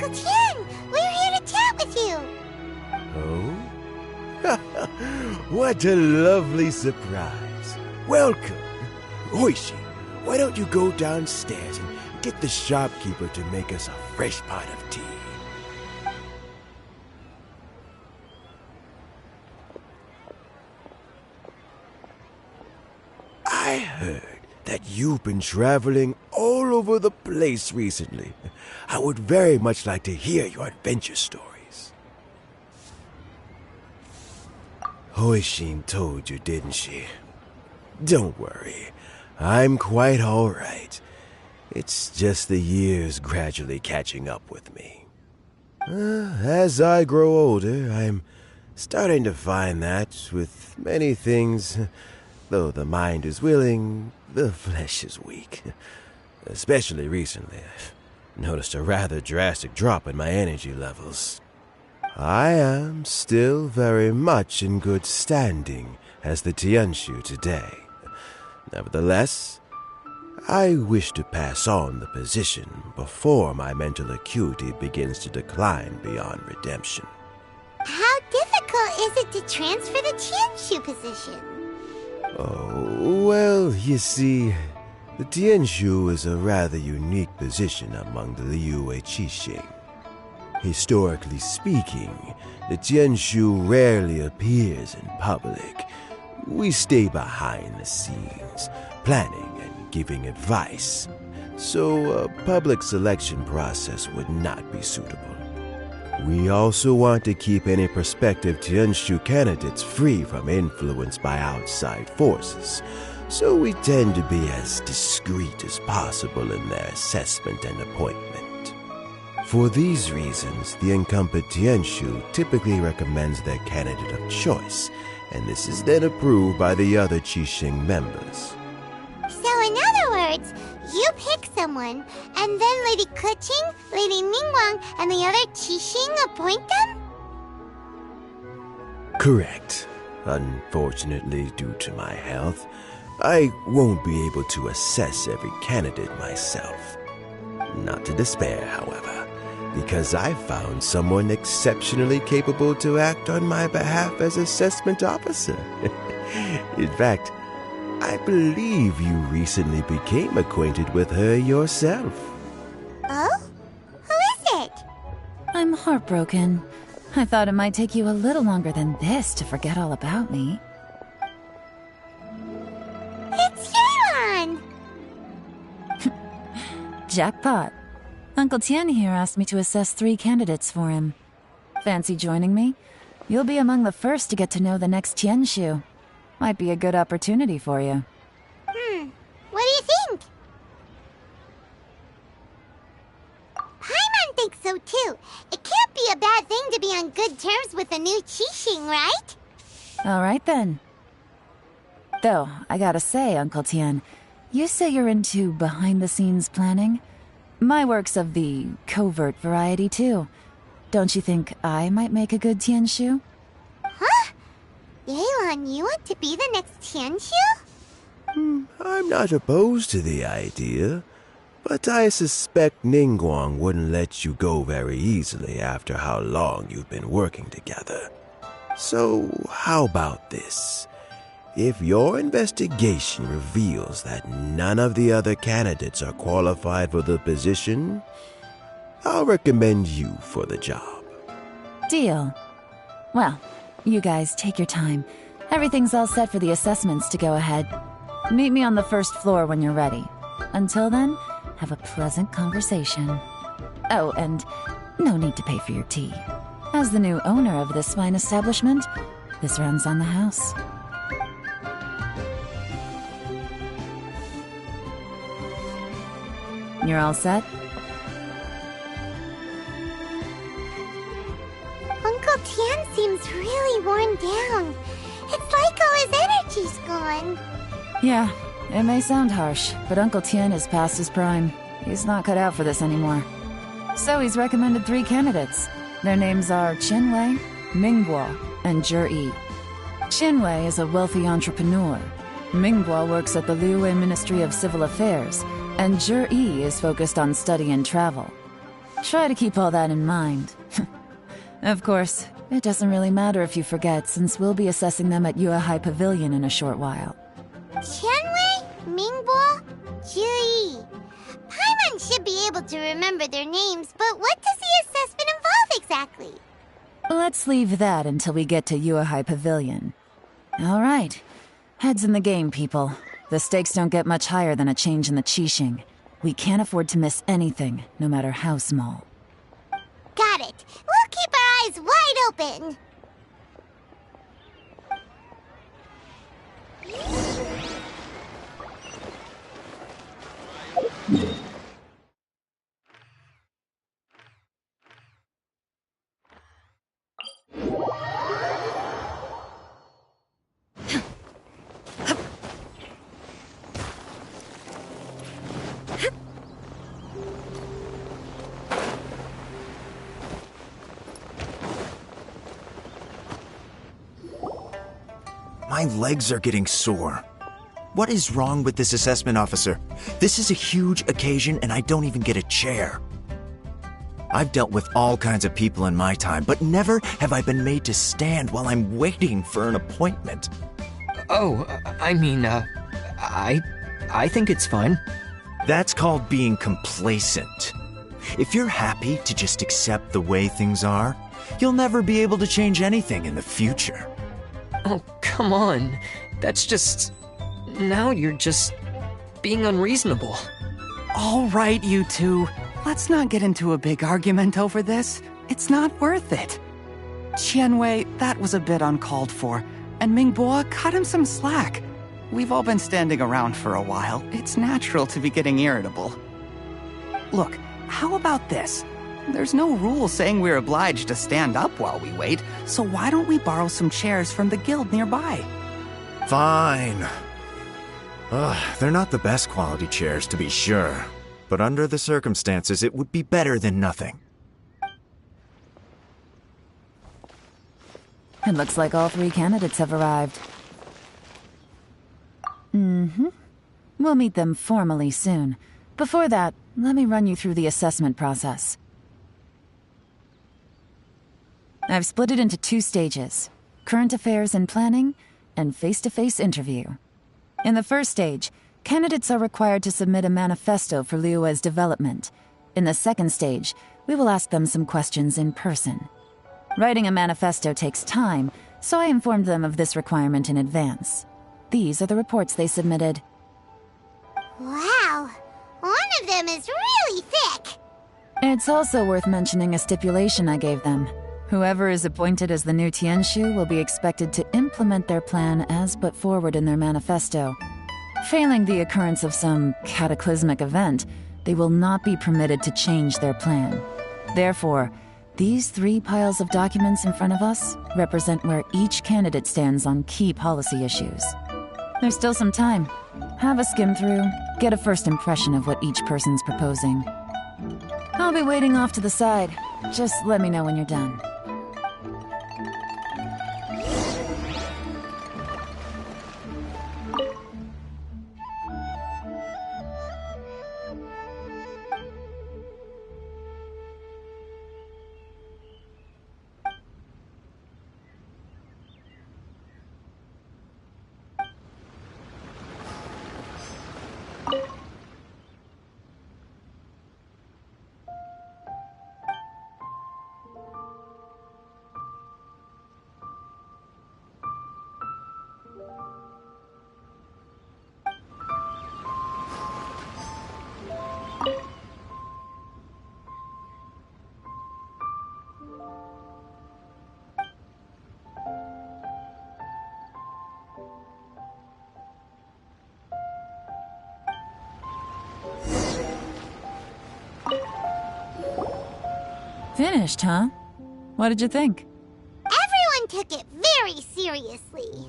Uncle Tian! We're here to chat with you! Oh? What a lovely surprise. Welcome. Hoishi, why don't you go downstairs and get the shopkeeper to make us a fresh pot of tea? I heard that you've been traveling all over the place recently. I would very much like to hear your adventure stories. Hoishin told you, didn't she? Don't worry, I'm quite all right. It's just the years gradually catching up with me. As I grow older, I'm starting to find that with many things, though the mind is willing, the flesh is weak. Especially recently, I've noticed a rather drastic drop in my energy levels. I am still very much in good standing as the Tianshu today. Nevertheless, I wish to pass on the position before my mental acuity begins to decline beyond redemption. How difficult is it to transfer the Tianshu position? Oh, well, you see, the Tianshu is a rather unique position among the Liyue Qixing. Historically speaking, the Tianshu rarely appears in public. We stay behind the scenes, planning and giving advice, so a public selection process would not be suitable. We also want to keep any prospective Tianshu candidates free from influence by outside forces, so we tend to be as discreet as possible in their assessment and appointment. For these reasons, the incumbent Tianshu typically recommends their candidate of choice, and this is then approved by the other Qixing members. So in other words, you pick someone, and then Lady Keqing, Lady Ningguang, and the other Qixing appoint them? Correct. Unfortunately, due to my health, I won't be able to assess every candidate myself. Not to despair, however, because I found someone exceptionally capable to act on my behalf as assessment officer. In fact, I believe you recently became acquainted with her yourself. Oh? Who is it? I'm heartbroken. I thought it might take you a little longer than this to forget all about me. It's Yelan! Jackpot. Uncle Tian here asked me to assess 3 candidates for him. Fancy joining me? You'll be among the first to get to know the next Tianshu. Might be a good opportunity for you. What do you think? Paimon thinks so too. It can't be a bad thing to be on good terms with a new Qixing, right? Alright then. Though, I gotta say, Uncle Tian, you say you're into behind-the-scenes planning? My work's of the covert variety too. Don't you think I might make a good Tianshu? Huh? Yelan, you want to be the next Tianshu? I'm not opposed to the idea, but I suspect Ningguang wouldn't let you go very easily after how long you've been working together. So, how about this? If your investigation reveals that none of the other candidates are qualified for the position, I'll recommend you for the job. Deal. Well, you guys take your time. Everything's all set for the assessments to go ahead. Meet me on the first floor when you're ready. Until then, have a pleasant conversation. Oh, and no need to pay for your tea. As the new owner of this fine establishment, this runs on the house. You're all set? Uncle Tian seems really worn down. It's like all his energy's gone. Yeah, it may sound harsh, but Uncle Tian is past his prime. He's not cut out for this anymore. So he's recommended 3 candidates. Their names are Qinwei, Mingguo, and Zhi. Qinwei is a wealthy entrepreneur. Mingguo works at the Liyue Ministry of Civil Affairs, and Zhi is focused on study and travel. Try to keep all that in mind. Of course, it doesn't really matter if you forget, since we'll be assessing them at Yuehai Pavilion in a short while. Qianwei, Mingbo, Jiyi. Paimon should be able to remember their names, but what does the assessment involve exactly? Let's leave that until we get to Yuehai Pavilion. All right. Heads in the game, people. The stakes don't get much higher than a change in the Qixing. We can't afford to miss anything, no matter how small. Got it. We'll keep our eyes wide open. My legs are getting sore. What is wrong with this assessment officer? This is a huge occasion and I don't even get a chair. I've dealt with all kinds of people in my time, but never have I been made to stand while I'm waiting for an appointment. Oh, I think it's fine. That's called being complacent. If you're happy to just accept the way things are, you'll never be able to change anything in the future. Oh, come on. That's just... Now you're just being unreasonable. All right, you two. Let's not get into a big argument over this. It's not worth it. Qianwei, that was a bit uncalled for. And Mingbo, cut him some slack. We've all been standing around for a while. It's natural to be getting irritable. Look, how about this? There's no rule saying we're obliged to stand up while we wait, so why don't we borrow some chairs from the guild nearby? Fine. They're not the best quality chairs, to be sure. But under the circumstances, it would be better than nothing. It looks like all 3 candidates have arrived. We'll meet them formally soon. Before that, let me run you through the assessment process. I've split it into 2 stages: current affairs and planning, and face-to-face interview. In the first stage, candidates are required to submit a manifesto for Liyue's development. In the second stage, we will ask them some questions in person. Writing a manifesto takes time, so I informed them of this requirement in advance. These are the reports they submitted. Wow, one of them is really thick. It's also worth mentioning a stipulation I gave them. Whoever is appointed as the new Tianshu will be expected to implement their plan as put forward in their manifesto. Failing the occurrence of some cataclysmic event, they will not be permitted to change their plan. Therefore, these 3 piles of documents in front of us represent where each candidate stands on key policy issues. There's still some time. Have a skim through, get a first impression of what each person's proposing. I'll be waiting off to the side. Just let me know when you're done. Finished, huh? What did you think? Everyone took it very seriously.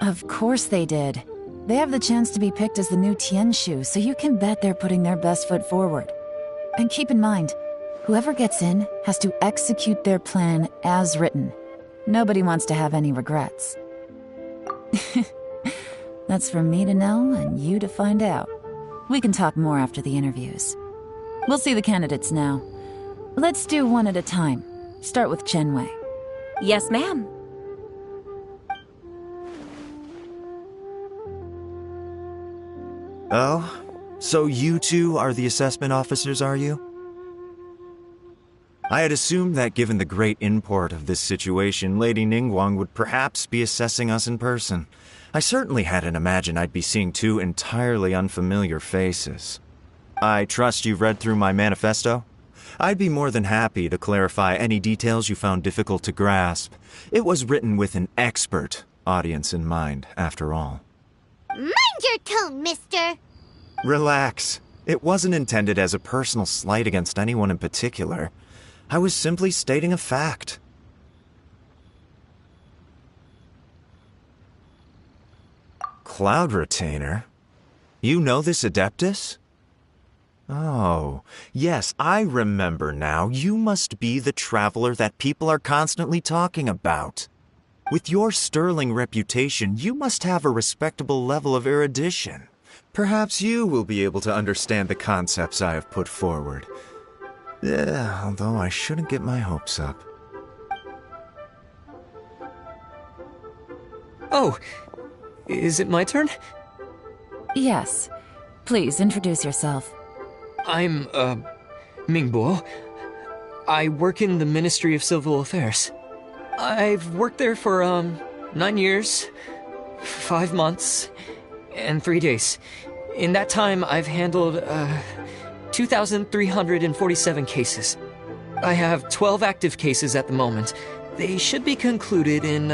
Of course they did. They have the chance to be picked as the new Tianshu, so you can bet they're putting their best foot forward. And keep in mind, whoever gets in has to execute their plan as written. Nobody wants to have any regrets. That's for me to know and you to find out. We can talk more after the interviews. We'll see the candidates now. Let's do one at a time. Start with Chenwei. Yes, ma'am. Oh? So you two are the assessment officers, are you? I had assumed that given the great import of this situation, Lady Ningguang would perhaps be assessing us in person. I certainly hadn't imagined I'd be seeing two entirely unfamiliar faces. I trust you've read through my manifesto? I'd be more than happy to clarify any details you found difficult to grasp. It was written with an expert audience in mind, after all. Mind your tone, mister! Relax. It wasn't intended as a personal slight against anyone in particular. I was simply stating a fact. Cloud Retainer? You know this Adeptus? Oh, yes, I remember now. You must be the traveler that people are constantly talking about. With your sterling reputation, you must have a respectable level of erudition. Perhaps you will be able to understand the concepts I have put forward. Yeah, although I shouldn't get my hopes up. Oh, is it my turn? Yes. Please introduce yourself. I'm, Mingbo. I work in the Ministry of Civil Affairs. I've worked there for, 9 years, 5 months, and 3 days. In that time, I've handled, 2,347 cases. I have 12 active cases at the moment. They should be concluded in,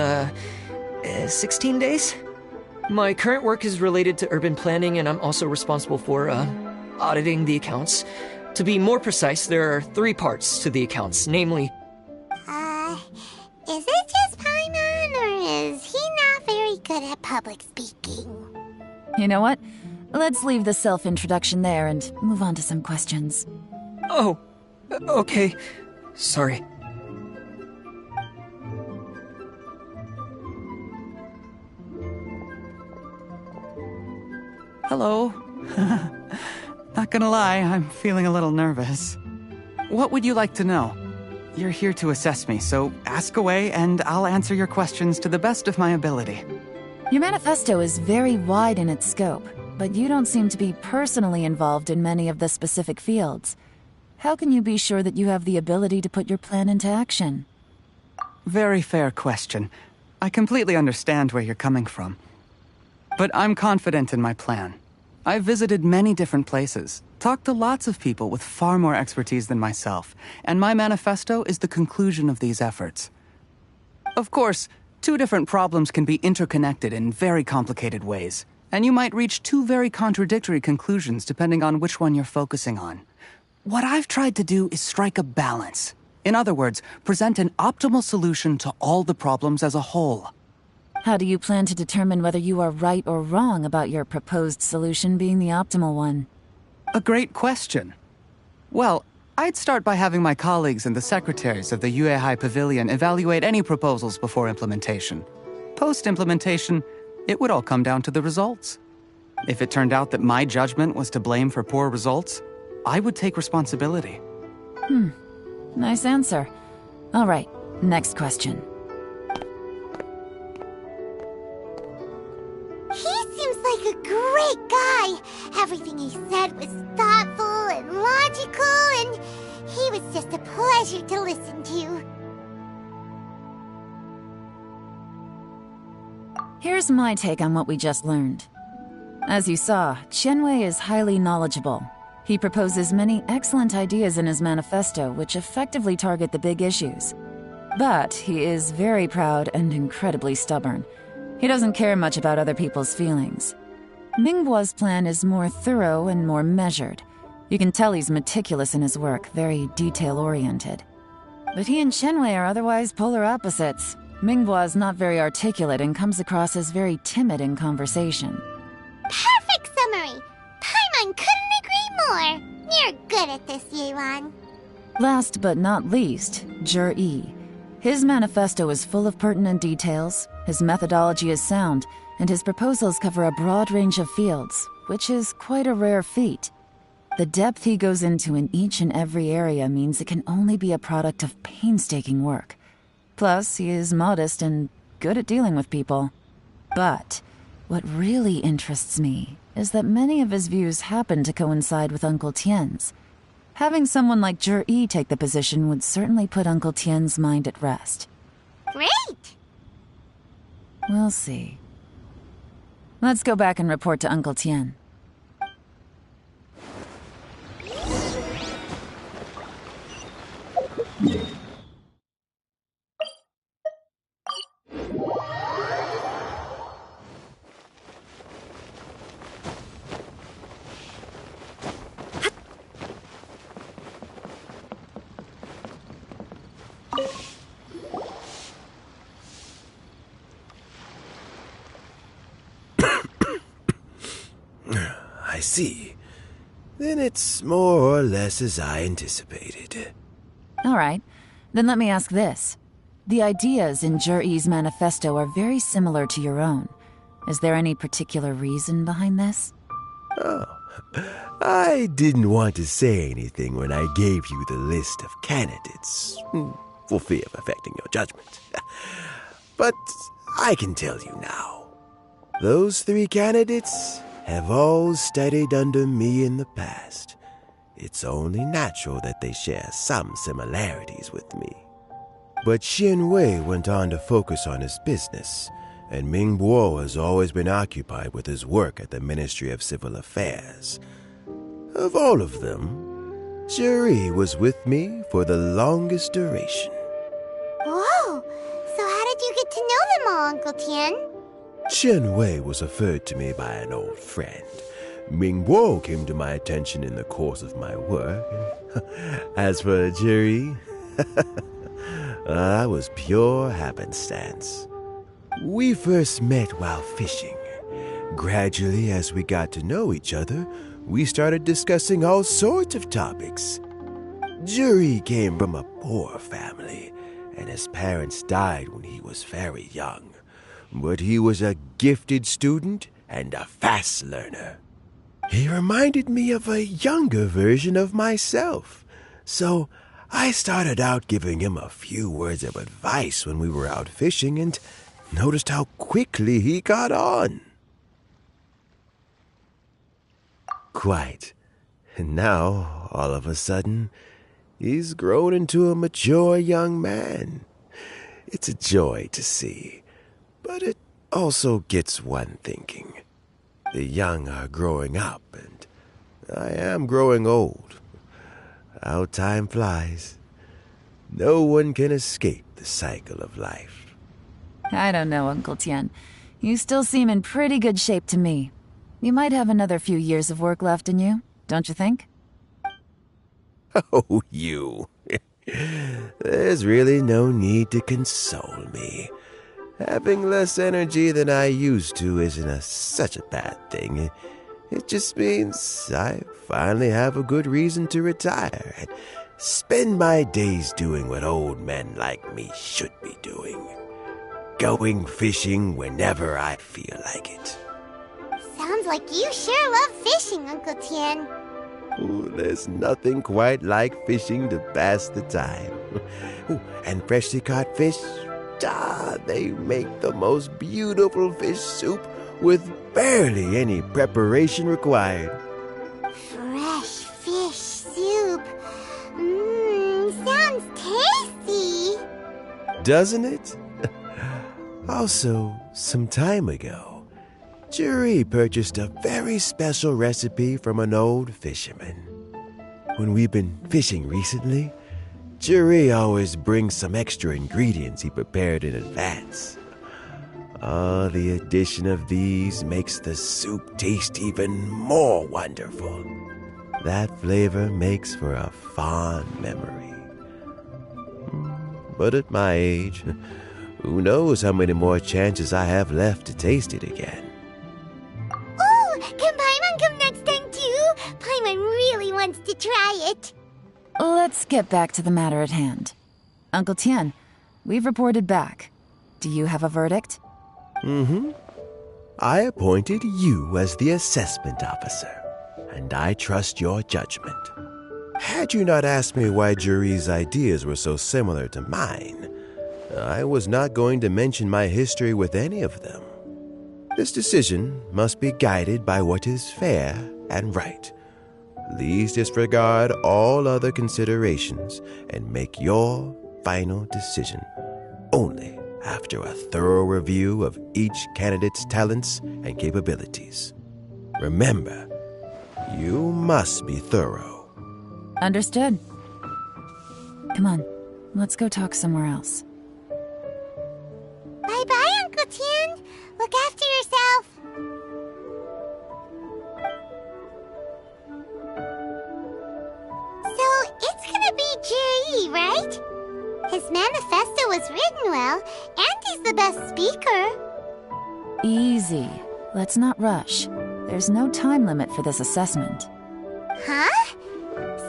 16 days? My current work is related to urban planning, and I'm also responsible for, auditing the accounts. To be more precise, there are 3 parts to the accounts, namely... Is it just Paimon, or is he not very good at public speaking? You know what? Let's leave the self-introduction there and move on to some questions. Oh, okay. Sorry. Hello. Not gonna lie, I'm feeling a little nervous. What would you like to know? You're here to assess me, so ask away and I'll answer your questions to the best of my ability. Your manifesto is very wide in its scope, but you don't seem to be personally involved in many of the specific fields. How can you be sure that you have the ability to put your plan into action? Very fair question. I completely understand where you're coming from. But I'm confident in my plan. I've visited many different places, talked to lots of people with far more expertise than myself, and my manifesto is the conclusion of these efforts. Of course, 2 different problems can be interconnected in very complicated ways, and you might reach 2 very contradictory conclusions depending on which one you're focusing on. What I've tried to do is strike a balance. In other words, present an optimal solution to all the problems as a whole. How do you plan to determine whether you are right or wrong about your proposed solution being the optimal one? A great question. Well, I'd start by having my colleagues and the secretaries of the Yuehai Pavilion evaluate any proposals before implementation. Post-implementation, it would all come down to the results. If it turned out that my judgment was to blame for poor results, I would take responsibility. Nice answer. All right, next question. He seems like a great guy. Everything he said was thoughtful and logical, and he was just a pleasure to listen to. Here's my take on what we just learned. As you saw, Chenwei is highly knowledgeable. He proposes many excellent ideas in his manifesto which effectively target the big issues. But he is very proud and incredibly stubborn. He doesn't care much about other people's feelings. Ningguo's plan is more thorough and more measured. You can tell he's meticulous in his work, very detail-oriented. But he and Chenwei are otherwise polar opposites. Mingguo is not very articulate and comes across as very timid in conversation. Perfect summary! Paimon couldn't agree more! You're good at this, Yelan. Last but not least, Jur-E. His manifesto is full of pertinent details, his methodology is sound, and his proposals cover a broad range of fields, which is quite a rare feat. The depth he goes into in each and every area means it can only be a product of painstaking work. Plus, he is modest and good at dealing with people. But what really interests me is that many of his views happen to coincide with Uncle Tien's. Having someone like Zhi take the position would certainly put Uncle Tien's mind at rest. Great! We'll see. Let's go back and report to Uncle Tien. I see. Then it's more or less as I anticipated. All right, then let me ask this. The ideas in Zhi's manifesto are very similar to your own. Is there any particular reason behind this? Oh, I didn't want to say anything when I gave you the list of candidates, for fear of affecting your judgment. But I can tell you now. Those 3 candidates have all studied under me in the past. It's only natural that they share some similarities with me. But Xian Wei went on to focus on his business, and Ming Bo has always been occupied with his work at the Ministry of Civil Affairs. Of all of them, Zhi was with me for the longest duration. Whoa! So how did you get to know them all, Uncle Tien? Xian Wei was referred to me by an old friend. Ming Bo came to my attention in the course of my work. As for Zhi, that was pure happenstance. We first met while fishing. Gradually, as we got to know each other, we started discussing all sorts of topics. Zhi came from a poor family, and his parents died when he was very young. But he was a gifted student and a fast learner. He reminded me of a younger version of myself, so I started out giving him a few words of advice when we were out fishing and noticed how quickly he got on. Quite. And now, all of a sudden, he's grown into a mature young man. It's a joy to see. But it also gets one thinking. The young are growing up, and I am growing old. How time flies. No one can escape the cycle of life. I don't know, Uncle Tien. You still seem in pretty good shape to me. You might have another few years of work left in you, don't you think? Oh, you. There's really no need to console me. Having less energy than I used to isn't such a bad thing. It just means I finally have a good reason to retire and spend my days doing what old men like me should be doing. Going fishing whenever I feel like it. Sounds like you sure love fishing, Uncle Tien. Ooh, there's nothing quite like fishing to pass the time. Ooh, and freshly caught fish, they make the most beautiful fish soup with barely any preparation required. Fresh fish soup. Sounds tasty. Doesn't it? Also, some time ago, Zhi purchased a very special recipe from an old fisherman. When we've been fishing recently, Zhi always brings some extra ingredients he prepared in advance. The addition of these makes the soup taste even more wonderful. That flavor makes for a fond memory. But at my age, who knows how many more chances I have left to taste it again. Oh, can Paimon come next time too? Paimon really wants to try it. Let's get back to the matter at hand. Uncle Tien, we've reported back. Do you have a verdict? I appointed you as the assessment officer. and I trust your judgment. Had you not asked me why Juri's ideas were so similar to mine, I was not going to mention my history with any of them. This decision must be guided by what is fair and right. Please disregard all other considerations and make your final decision only after a thorough review of each candidate's talents and capabilities. Remember, you must be thorough. Understood. Come on, let's go talk somewhere else. Bye-bye, Uncle Tian. Look after yourself. So, it's gonna be Jiri, right? His manifesto was written well, and he's the best speaker. Easy. Let's not rush. There's no time limit for this assessment. Huh?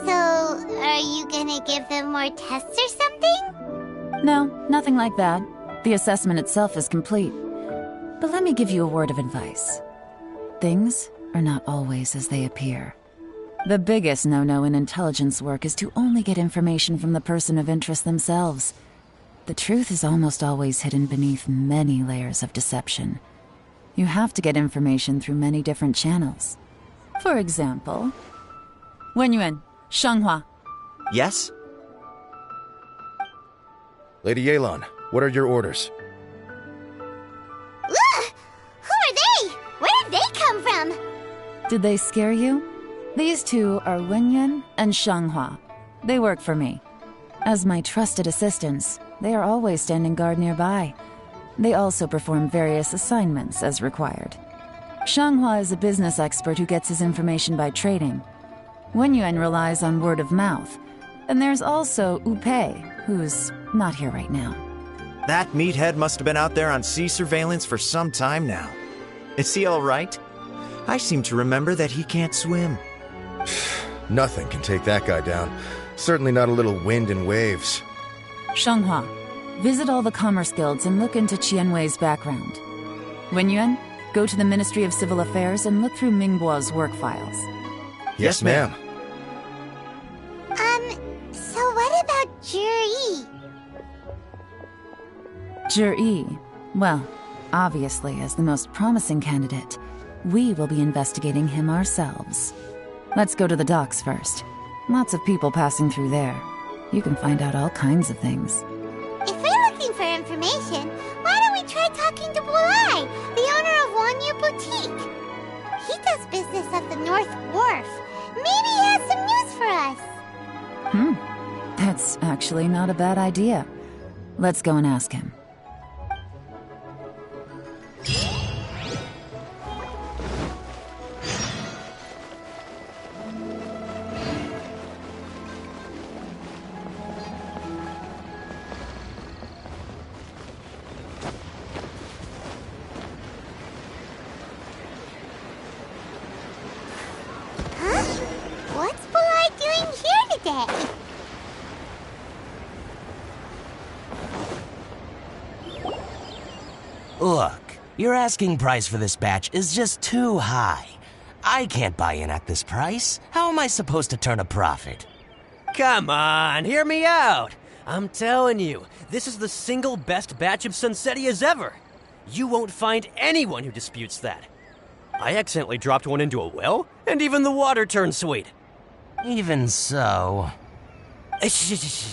So, are you gonna give them more tests or something? No, nothing like that. The assessment itself is complete. But let me give you a word of advice. Things are not always as they appear. The biggest no-no in intelligence work is to only get information from the person of interest themselves. The truth is almost always hidden beneath many layers of deception. You have to get information through many different channels. For example, Wenyuan, Shanghua. Yes? Lady Yelan, what are your orders? Ugh! Who are they? Where did they come from? Did they scare you? These two are Wenyuan and Shanghua. They work for me. As my trusted assistants, they are always standing guard nearby. They also perform various assignments as required. Shanghua is a business expert who gets his information by trading. Wenyuan relies on word of mouth. And there's also Upei, who's not here right now. That meathead must have been out there on sea surveillance for some time now. Is he all right? I seem to remember that he can't swim. Nothing can take that guy down. Certainly not a little wind and waves. Shanghua, visit all the commerce guilds and look into Qianwei's background. Wenyuan, go to the Ministry of Civil Affairs and look through Mingbo's work files. Yes, ma'am. So what about Jiri? Jiri, well, obviously as the most promising candidate, we will be investigating him ourselves. Let's go to the docks first. Lots of people passing through there. You can find out all kinds of things. If we're looking for information, why don't we try talking to Bulai, the owner of Wanyu Boutique? He does business at the North Wharf. Maybe he has some news for us. That's actually not a bad idea. Let's go and ask him. Huh? What's Bulai doing here today? Look, your asking price for this batch is just too high. I can't buy in at this price. How am I supposed to turn a profit? Come on, hear me out. I'm telling you, this is the single best batch of Sunsetias ever. You won't find anyone who disputes that. I accidentally dropped one into a well, and even the water turned sweet. Even so...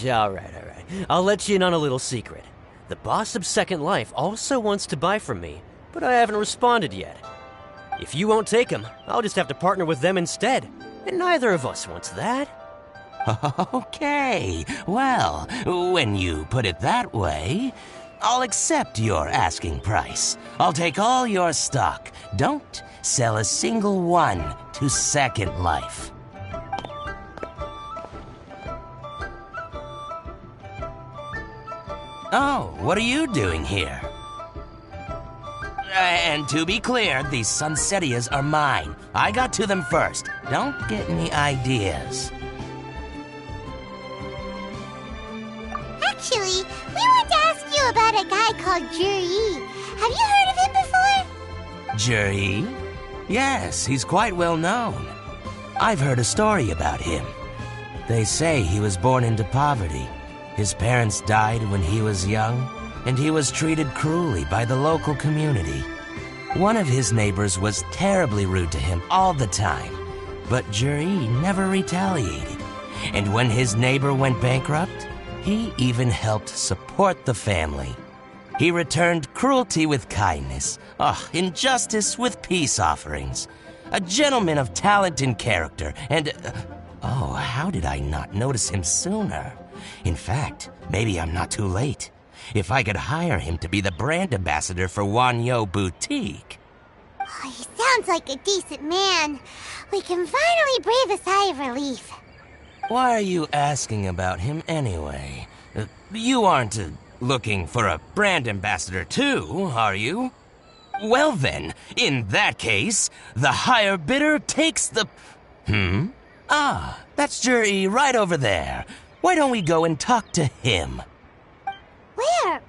All right. I'll let you in on a little secret. The boss of Second Life also wants to buy from me, but I haven't responded yet. If you won't take him, I'll just have to partner with them instead, and neither of us wants that. Okay, well, when you put it that way, I'll accept your asking price. I'll take all your stock. Don't sell a single one to Second Life. Oh, what are you doing here? And to be clear, these Sunsetias are mine. I got to them first. Don't get any ideas. Actually, we want to ask you about a guy called Jiri. Have you heard of him before? Juri? Yes, he's quite well known. I've heard a story about him. They say he was born into poverty. His parents died when he was young, and he was treated cruelly by the local community. One of his neighbors was terribly rude to him all the time, but Juri never retaliated. And when his neighbor went bankrupt, he even helped support the family. He returned cruelty with kindness, injustice with peace offerings. A gentleman of talent and character, and... how did I not notice him sooner? In fact, maybe I'm not too late. If I could hire him to be the brand ambassador for Wanyo Boutique. Oh, he sounds like a decent man. We can finally breathe a sigh of relief. Why are you asking about him anyway? You aren't looking for a brand ambassador too, are you? Well then, in that case, the higher bidder takes the... that's Juri right over there. Why don't we go and talk to him? Where?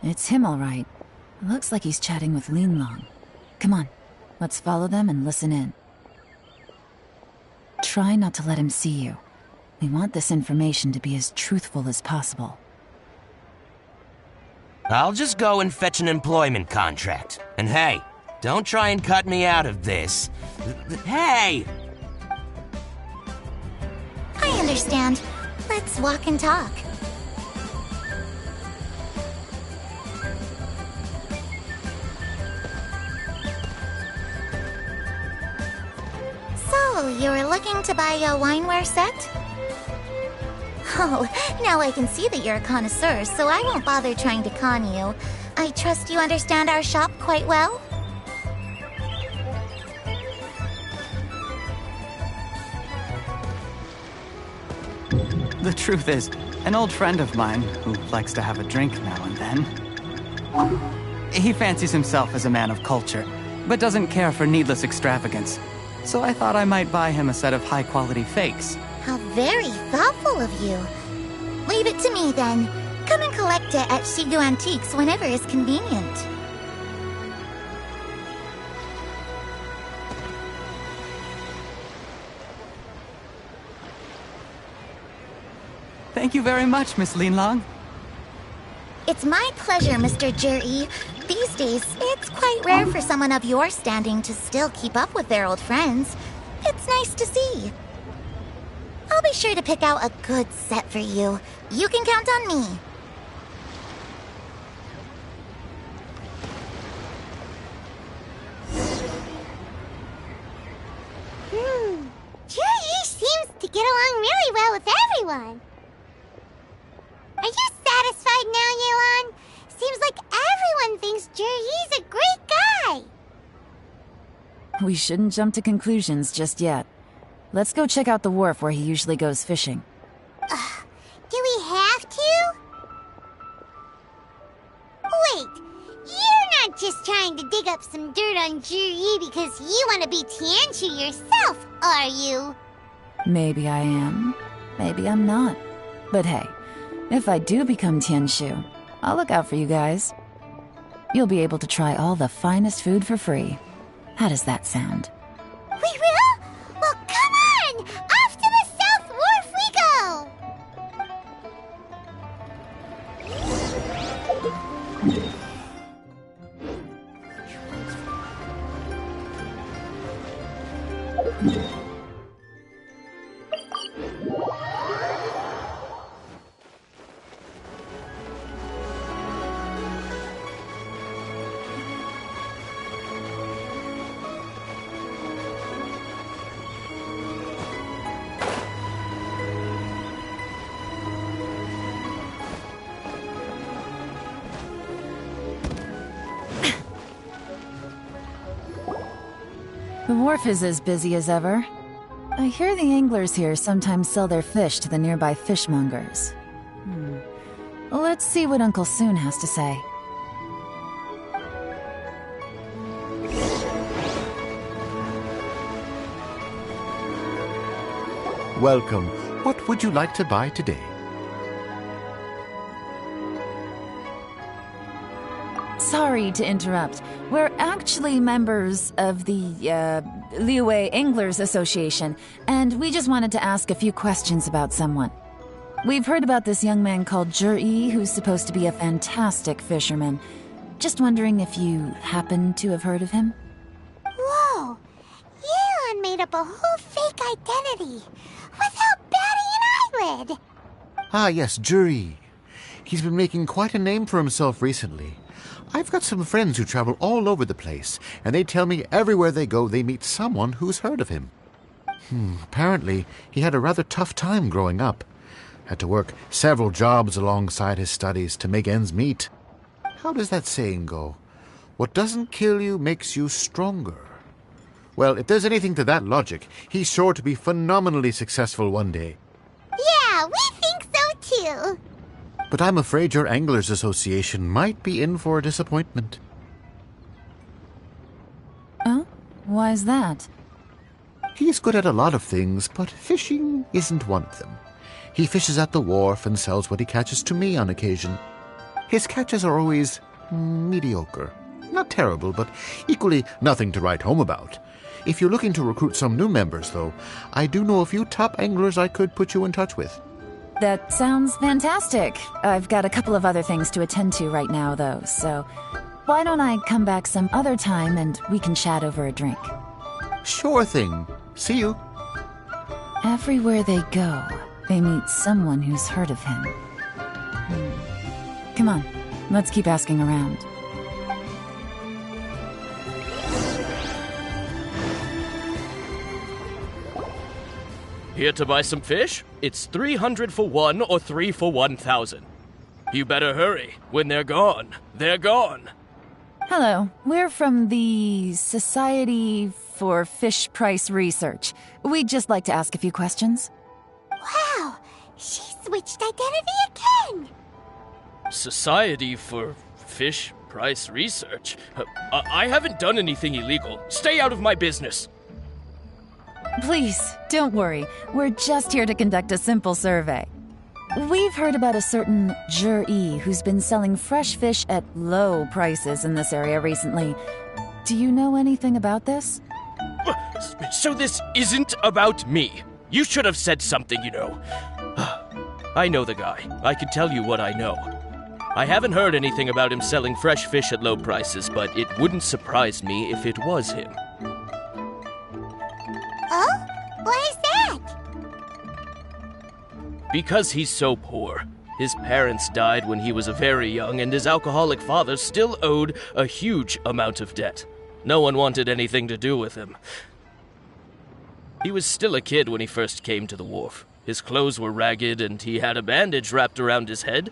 It's him, all right. Looks like he's chatting with Yelans. Come on, let's follow them and listen in. Try not to let him see you. We want this information to be as truthful as possible. I'll just go and fetch an employment contract. And hey, don't try and cut me out of this. Hey! I understand. Let's walk and talk. So, you were looking to buy a wineware set? Oh, now I can see that you're a connoisseur, so I won't bother trying to con you. I trust you understand our shop quite well? The truth is, an old friend of mine, who likes to have a drink now and then, he fancies himself as a man of culture, but doesn't care for needless extravagance. So I thought I might buy him a set of high-quality fakes. How very thoughtful of you. Leave it to me, then. Come and collect it at Shigu Antiques whenever is convenient. Thank you very much, Miss Yelans. It's my pleasure, Mr. Juri. These days, it's quite rare for someone of your standing to still keep up with their old friends. It's nice to see. I'll be sure to pick out a good set for you. You can count on me. Juri seems to get along really well with everyone. Are you satisfied now, Yelan? Seems like everyone thinks Juri's a great guy. We shouldn't jump to conclusions just yet. Let's go check out the wharf where he usually goes fishing. Do we have to? Wait, you're not just trying to dig up some dirt on Juri because you want to be Tianshu yourself, are you? Maybe I am. Maybe I'm not. But hey, if I do become Tianshu, I'll look out for you guys. You'll be able to try all the finest food for free. How does that sound? We will? Well, come on! Off to the South Wharf we go! The wharf is as busy as ever. I hear the anglers here sometimes sell their fish to the nearby fishmongers. Let's see what Uncle Soon has to say. Welcome. What would you like to buy today? Sorry to interrupt. We're actually members of the, Liyue Anglers Association, and we just wanted to ask a few questions about someone. We've heard about this young man called Zhi, who's supposed to be a fantastic fisherman. Just wondering if you happen to have heard of him? Whoa! Yelan made up a whole fake identity without batting an eyelid! Ah, yes, Zhi. He's been making quite a name for himself recently. I've got some friends who travel all over the place, and they tell me everywhere they go they meet someone who's heard of him. Apparently, he had a rather tough time growing up. Had to work several jobs alongside his studies to make ends meet. How does that saying go? What doesn't kill you makes you stronger. Well, if there's anything to that logic, he's sure to be phenomenally successful one day. Yeah, we think so too. But I'm afraid your Anglers Association might be in for a disappointment. Oh? Why's that? He's good at a lot of things, but fishing isn't one of them. He fishes at the wharf and sells what he catches to me on occasion. His catches are always mediocre. Not terrible, but equally nothing to write home about. If you're looking to recruit some new members, though, I do know a few top anglers I could put you in touch with. That sounds fantastic. I've got a couple of other things to attend to right now, though, so why don't I come back some other time and we can chat over a drink? Sure thing. See you. Everywhere they go, they meet someone who's heard of him. Come on, let's keep asking around. Here to buy some fish? It's 300 for 1 or 3 for 1,000. You better hurry. When they're gone, they're gone. Hello, we're from the Society for Fish Price Research. We'd just like to ask a few questions. Wow, she switched identity again! Society for Fish Price Research? I haven't done anything illegal. Stay out of my business. Please, don't worry. We're just here to conduct a simple survey. We've heard about a certain Zhi who's been selling fresh fish at low prices in this area recently. Do you know anything about this? So this isn't about me. You should have said something, you know. I know the guy. I can tell you what I know. I haven't heard anything about him selling fresh fish at low prices, but it wouldn't surprise me if it was him. Oh? Why is that? Because he's so poor. His parents died when he was very young, and his alcoholic father still owed a huge amount of debt. No one wanted anything to do with him. He was still a kid when he first came to the wharf. His clothes were ragged, and he had a bandage wrapped around his head.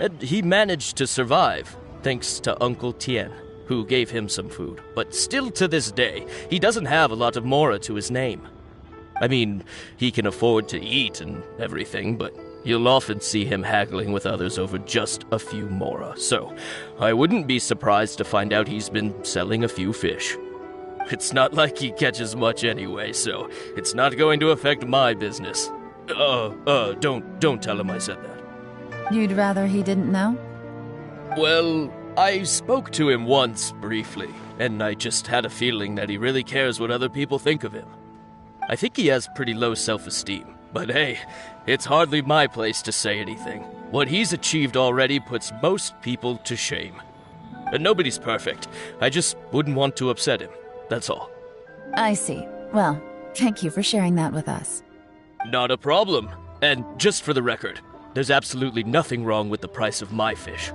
And he managed to survive, thanks to Uncle Tien, who gave him some food. But still to this day, he doesn't have a lot of mora to his name. I mean, he can afford to eat and everything, but you'll often see him haggling with others over just a few mora. So, I wouldn't be surprised to find out he's been selling a few fish. It's not like he catches much anyway, so it's not going to affect my business. Don't tell him I said that. You'd rather he didn't know? Well, I spoke to him once, briefly, and I just had a feeling that he really cares what other people think of him. I think he has pretty low self-esteem, but hey, it's hardly my place to say anything. What he's achieved already puts most people to shame. And nobody's perfect. I just wouldn't want to upset him, that's all. I see. Well, thank you for sharing that with us. Not a problem. And just for the record, there's absolutely nothing wrong with the price of my fish.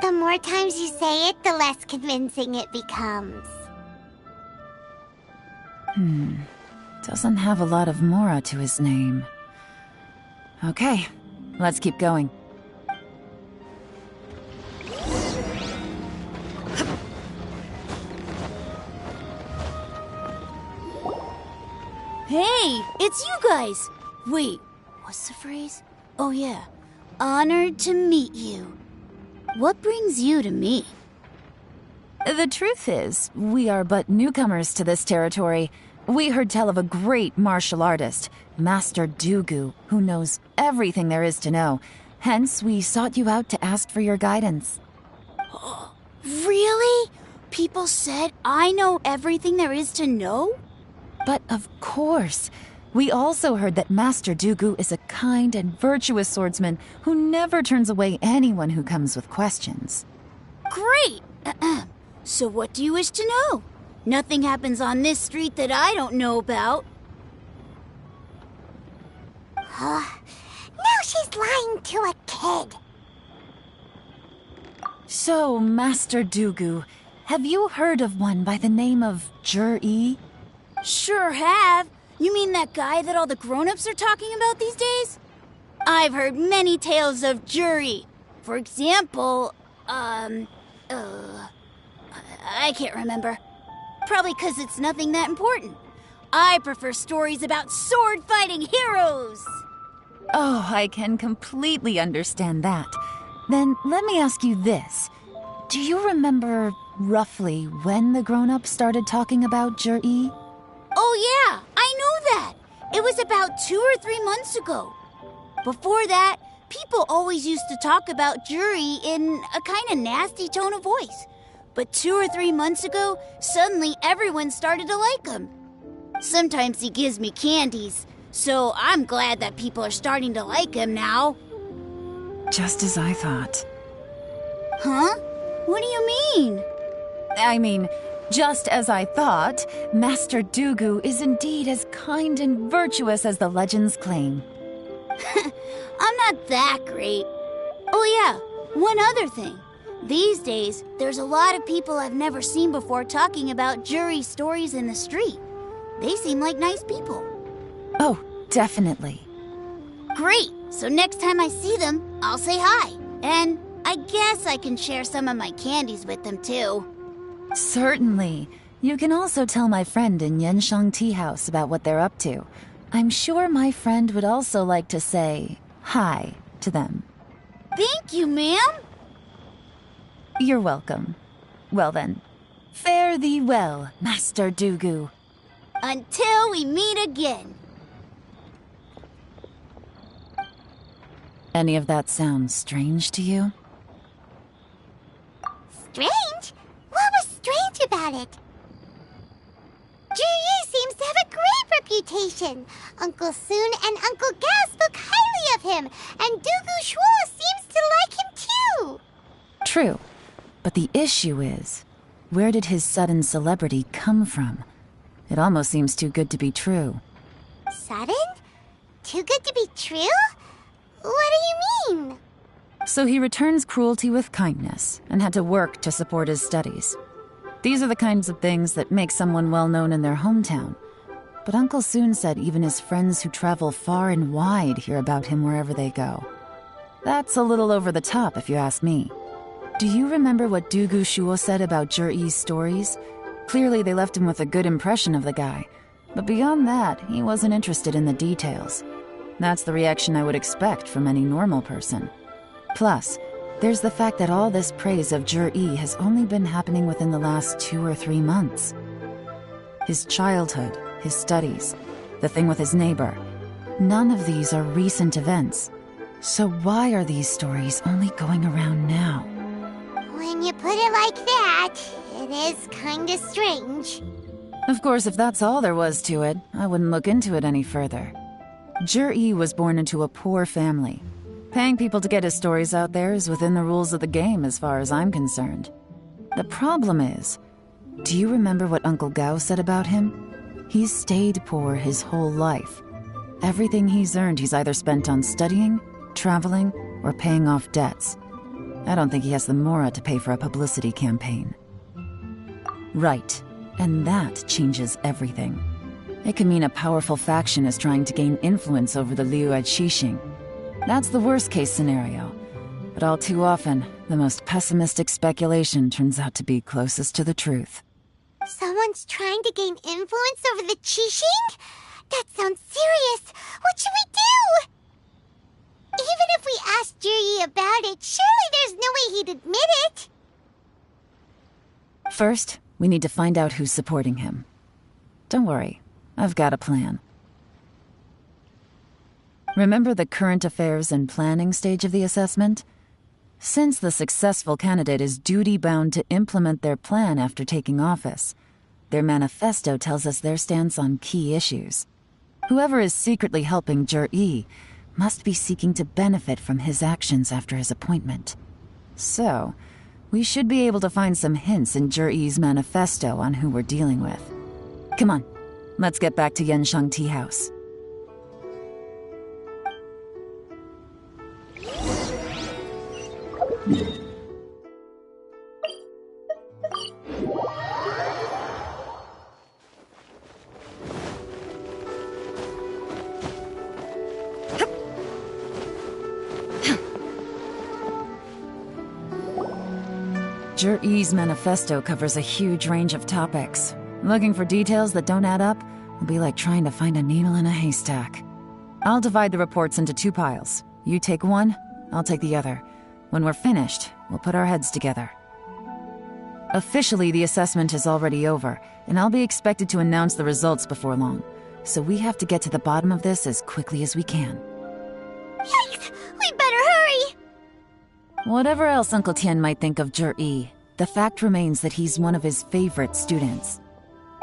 The more times you say it, the less convincing it becomes. Doesn't have a lot of mora to his name. Okay, let's keep going. Hey, it's you guys! Wait, what's the phrase? Oh yeah, honored to meet you. What brings you to me? The truth is, we are but newcomers to this territory. We heard tell of a great martial artist, Master Dugu, who knows everything there is to know. Hence, we sought you out to ask for your guidance. Really? People said I know everything there is to know? But of course. We also heard that Master Dooku is a kind and virtuous swordsman who never turns away anyone who comes with questions. Great! So what do you wish to know? Nothing happens on this street that I don't know about. Now she's lying to a kid. So, Master Dooku, have you heard of one by the name of Jur-E? Sure have. You mean that guy that all the grown-ups are talking about these days? I've heard many tales of Juri. For example, I can't remember. Probably because it's nothing that important. I prefer stories about sword-fighting heroes. Oh, I can completely understand that. Then let me ask you this. Do you remember roughly when the grown-ups started talking about Jur-E? Oh yeah, I know that. It was about 2 or 3 months ago. Before that, people always used to talk about Juri in a kind of nasty tone of voice. But 2 or 3 months ago, suddenly everyone started to like him. Sometimes he gives me candies, so I'm glad that people are starting to like him now. Just as I thought. Huh? What do you mean? I mean, just as I thought, Master Dooku is indeed as kind and virtuous as the legends claim. I'm not that great. Oh yeah, one other thing. These days, there's a lot of people I've never seen before talking about Juri stories in the street. They seem like nice people. Oh, definitely. Great! So next time I see them, I'll say hi. And I guess I can share some of my candies with them too. Certainly. You can also tell my friend in Yenshang Tea House about what they're up to. I'm sure my friend would also like to say hi to them. Thank you, ma'am. You're welcome. Well then, fare thee well, Master Dooku. Until we meet again. Any of that sound strange to you? Strange? What was strange about it? Juri seems to have a great reputation. Uncle Soon and Uncle Gao spoke highly of him, and Dooku Shuo seems to like him too. True. But the issue is, where did his sudden celebrity come from? It almost seems too good to be true. Sudden? Too good to be true? What do you mean? So he returns cruelty with kindness and had to work to support his studies. These are the kinds of things that make someone well known in their hometown. But Uncle Soon said even his friends who travel far and wide hear about him wherever they go. That's a little over the top, if you ask me. Do you remember what Dooku Shuo said about Jur-E's stories? Clearly they left him with a good impression of the guy. But beyond that, he wasn't interested in the details. That's the reaction I would expect from any normal person. Plus, there's the fact that all this praise of Jur-E has only been happening within the last 2 or 3 months. His childhood, his studies, the thing with his neighbor, none of these are recent events. So why are these stories only going around now? When you put it like that, it is kinda strange. Of course, if that's all there was to it, I wouldn't look into it any further. Jur-E was born into a poor family. Paying people to get his stories out there is within the rules of the game as far as I'm concerned. The problem is, do you remember what Uncle Gao said about him? He's stayed poor his whole life. Everything he's earned he's either spent on studying, traveling, or paying off debts. I don't think he has the mora to pay for a publicity campaign. Right, and that changes everything. It could mean a powerful faction is trying to gain influence over the Liu Qixing. That's the worst-case scenario. But all too often, the most pessimistic speculation turns out to be closest to the truth. Someone's trying to gain influence over the Qixing? That sounds serious. What should we do? Even if we asked Juri about it, surely there's no way he'd admit it. First, we need to find out who's supporting him. Don't worry, I've got a plan. Remember the current affairs and planning stage of the assessment? Since the successful candidate is duty-bound to implement their plan after taking office, their manifesto tells us their stance on key issues. Whoever is secretly helping Jur-E must be seeking to benefit from his actions after his appointment. So, we should be able to find some hints in Jur-E's manifesto on who we're dealing with. Come on, let's get back to Yenshang Tea House. Jur-E's manifesto covers a huge range of topics. Looking for details that don't add up will be like trying to find a needle in a haystack. I'll divide the reports into 2 piles. You take one, I'll take the other. When we're finished, we'll put our heads together. Officially, the assessment is already over, and I'll be expected to announce the results before long. So we have to get to the bottom of this as quickly as we can. Yikes! We better hurry! Whatever else Uncle Tian might think of Jur-E, the fact remains that he's one of his favorite students.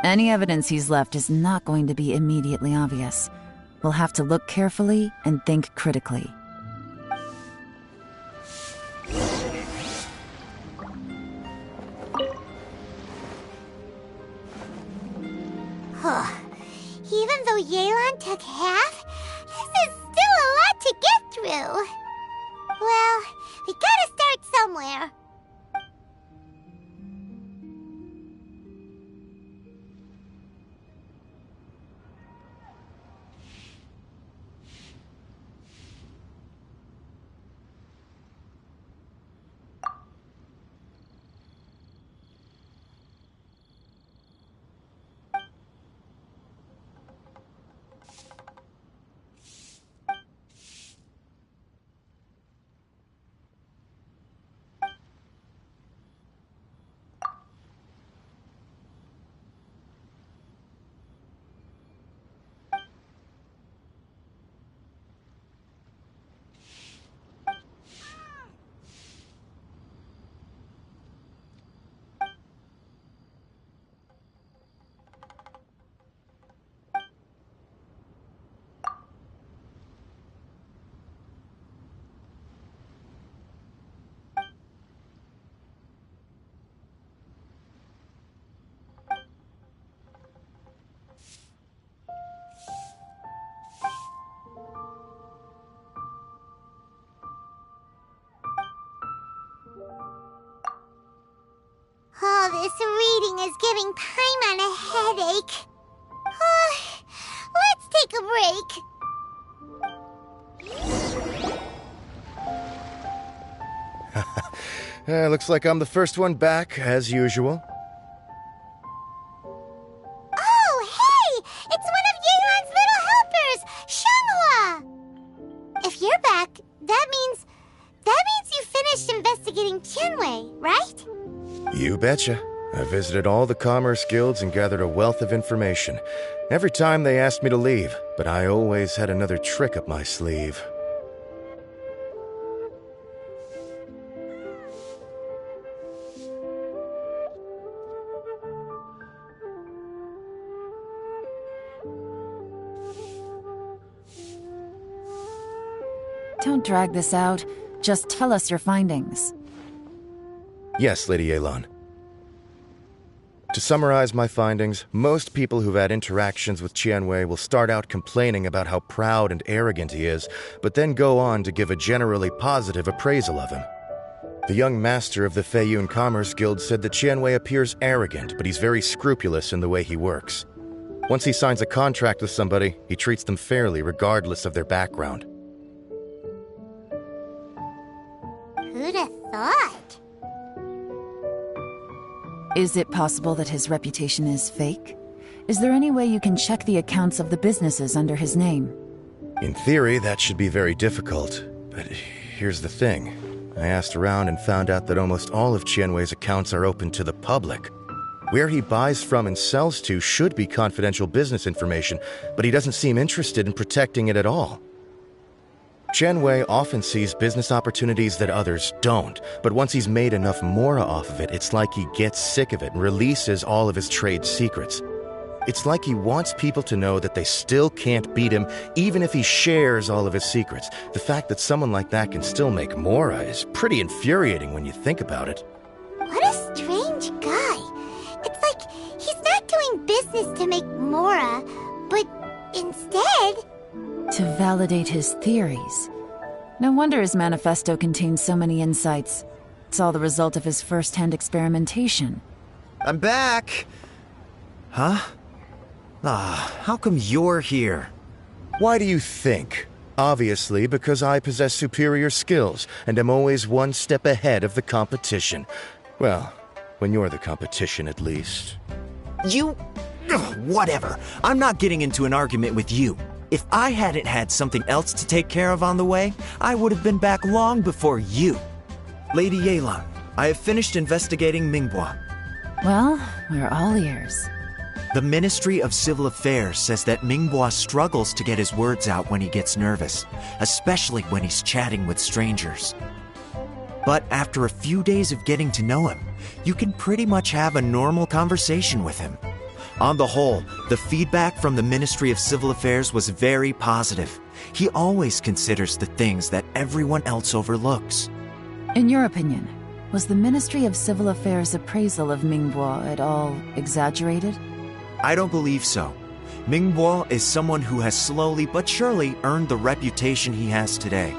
Any evidence he's left is not going to be immediately obvious. We'll have to look carefully and think critically. Even though Yelan took half, this is still a lot to get through. Well, we gotta start somewhere. Oh, this reading is giving Paimon a headache. Let's take a break. Looks like I'm the first one back, as usual. Oh, hey! It's one of Yelan's little helpers, Shanghua! If you're back, that means you finished investigating Tianwei, right? You betcha. I visited all the commerce guilds and gathered a wealth of information. Every time they asked me to leave, but I always had another trick up my sleeve. Don't drag this out. Just tell us your findings. Yes, Lady Yelan. To summarize my findings, most people who've had interactions with Tianwei will start out complaining about how proud and arrogant he is, but then go on to give a generally positive appraisal of him. The young master of the Feiyun Commerce Guild said that Tianwei appears arrogant, but he's very scrupulous in the way he works. Once he signs a contract with somebody, he treats them fairly regardless of their background. Who'd have thought? Is it possible that his reputation is fake? Is there any way you can check the accounts of the businesses under his name? In theory, that should be very difficult. But here's the thing. I asked around and found out that almost all of Tianwei's accounts are open to the public. Where he buys from and sells to should be confidential business information, but he doesn't seem interested in protecting it at all. Qianwei often sees business opportunities that others don't, but once he's made enough mora off of it, it's like he gets sick of it and releases all of his trade secrets. It's like he wants people to know that they still can't beat him, even if he shares all of his secrets. The fact that someone like that can still make mora is pretty infuriating when you think about it. What a strange guy. It's like he's not doing business to make mora, but instead... to validate his theories. No wonder his manifesto contains so many insights. It's all the result of his first-hand experimentation. I'm back! Huh? How come you're here? Why do you think? Obviously, because I possess superior skills and am always one step ahead of the competition. Well, when you're the competition, at least. You... whatever. I'm not getting into an argument with you. If I hadn't had something else to take care of on the way, I would have been back long before you. Lady Yelan, I have finished investigating Mingbua. Well, we're all ears. The Ministry of Civil Affairs says that Mingbua struggles to get his words out when he gets nervous, especially when he's chatting with strangers. But after a few days of getting to know him, you can pretty much have a normal conversation with him. On the whole, the feedback from the Ministry of Civil Affairs was very positive. He always considers the things that everyone else overlooks. In your opinion, was the Ministry of Civil Affairs' appraisal of Mingbua at all exaggerated? I don't believe so. Mingbua is someone who has slowly but surely earned the reputation he has today.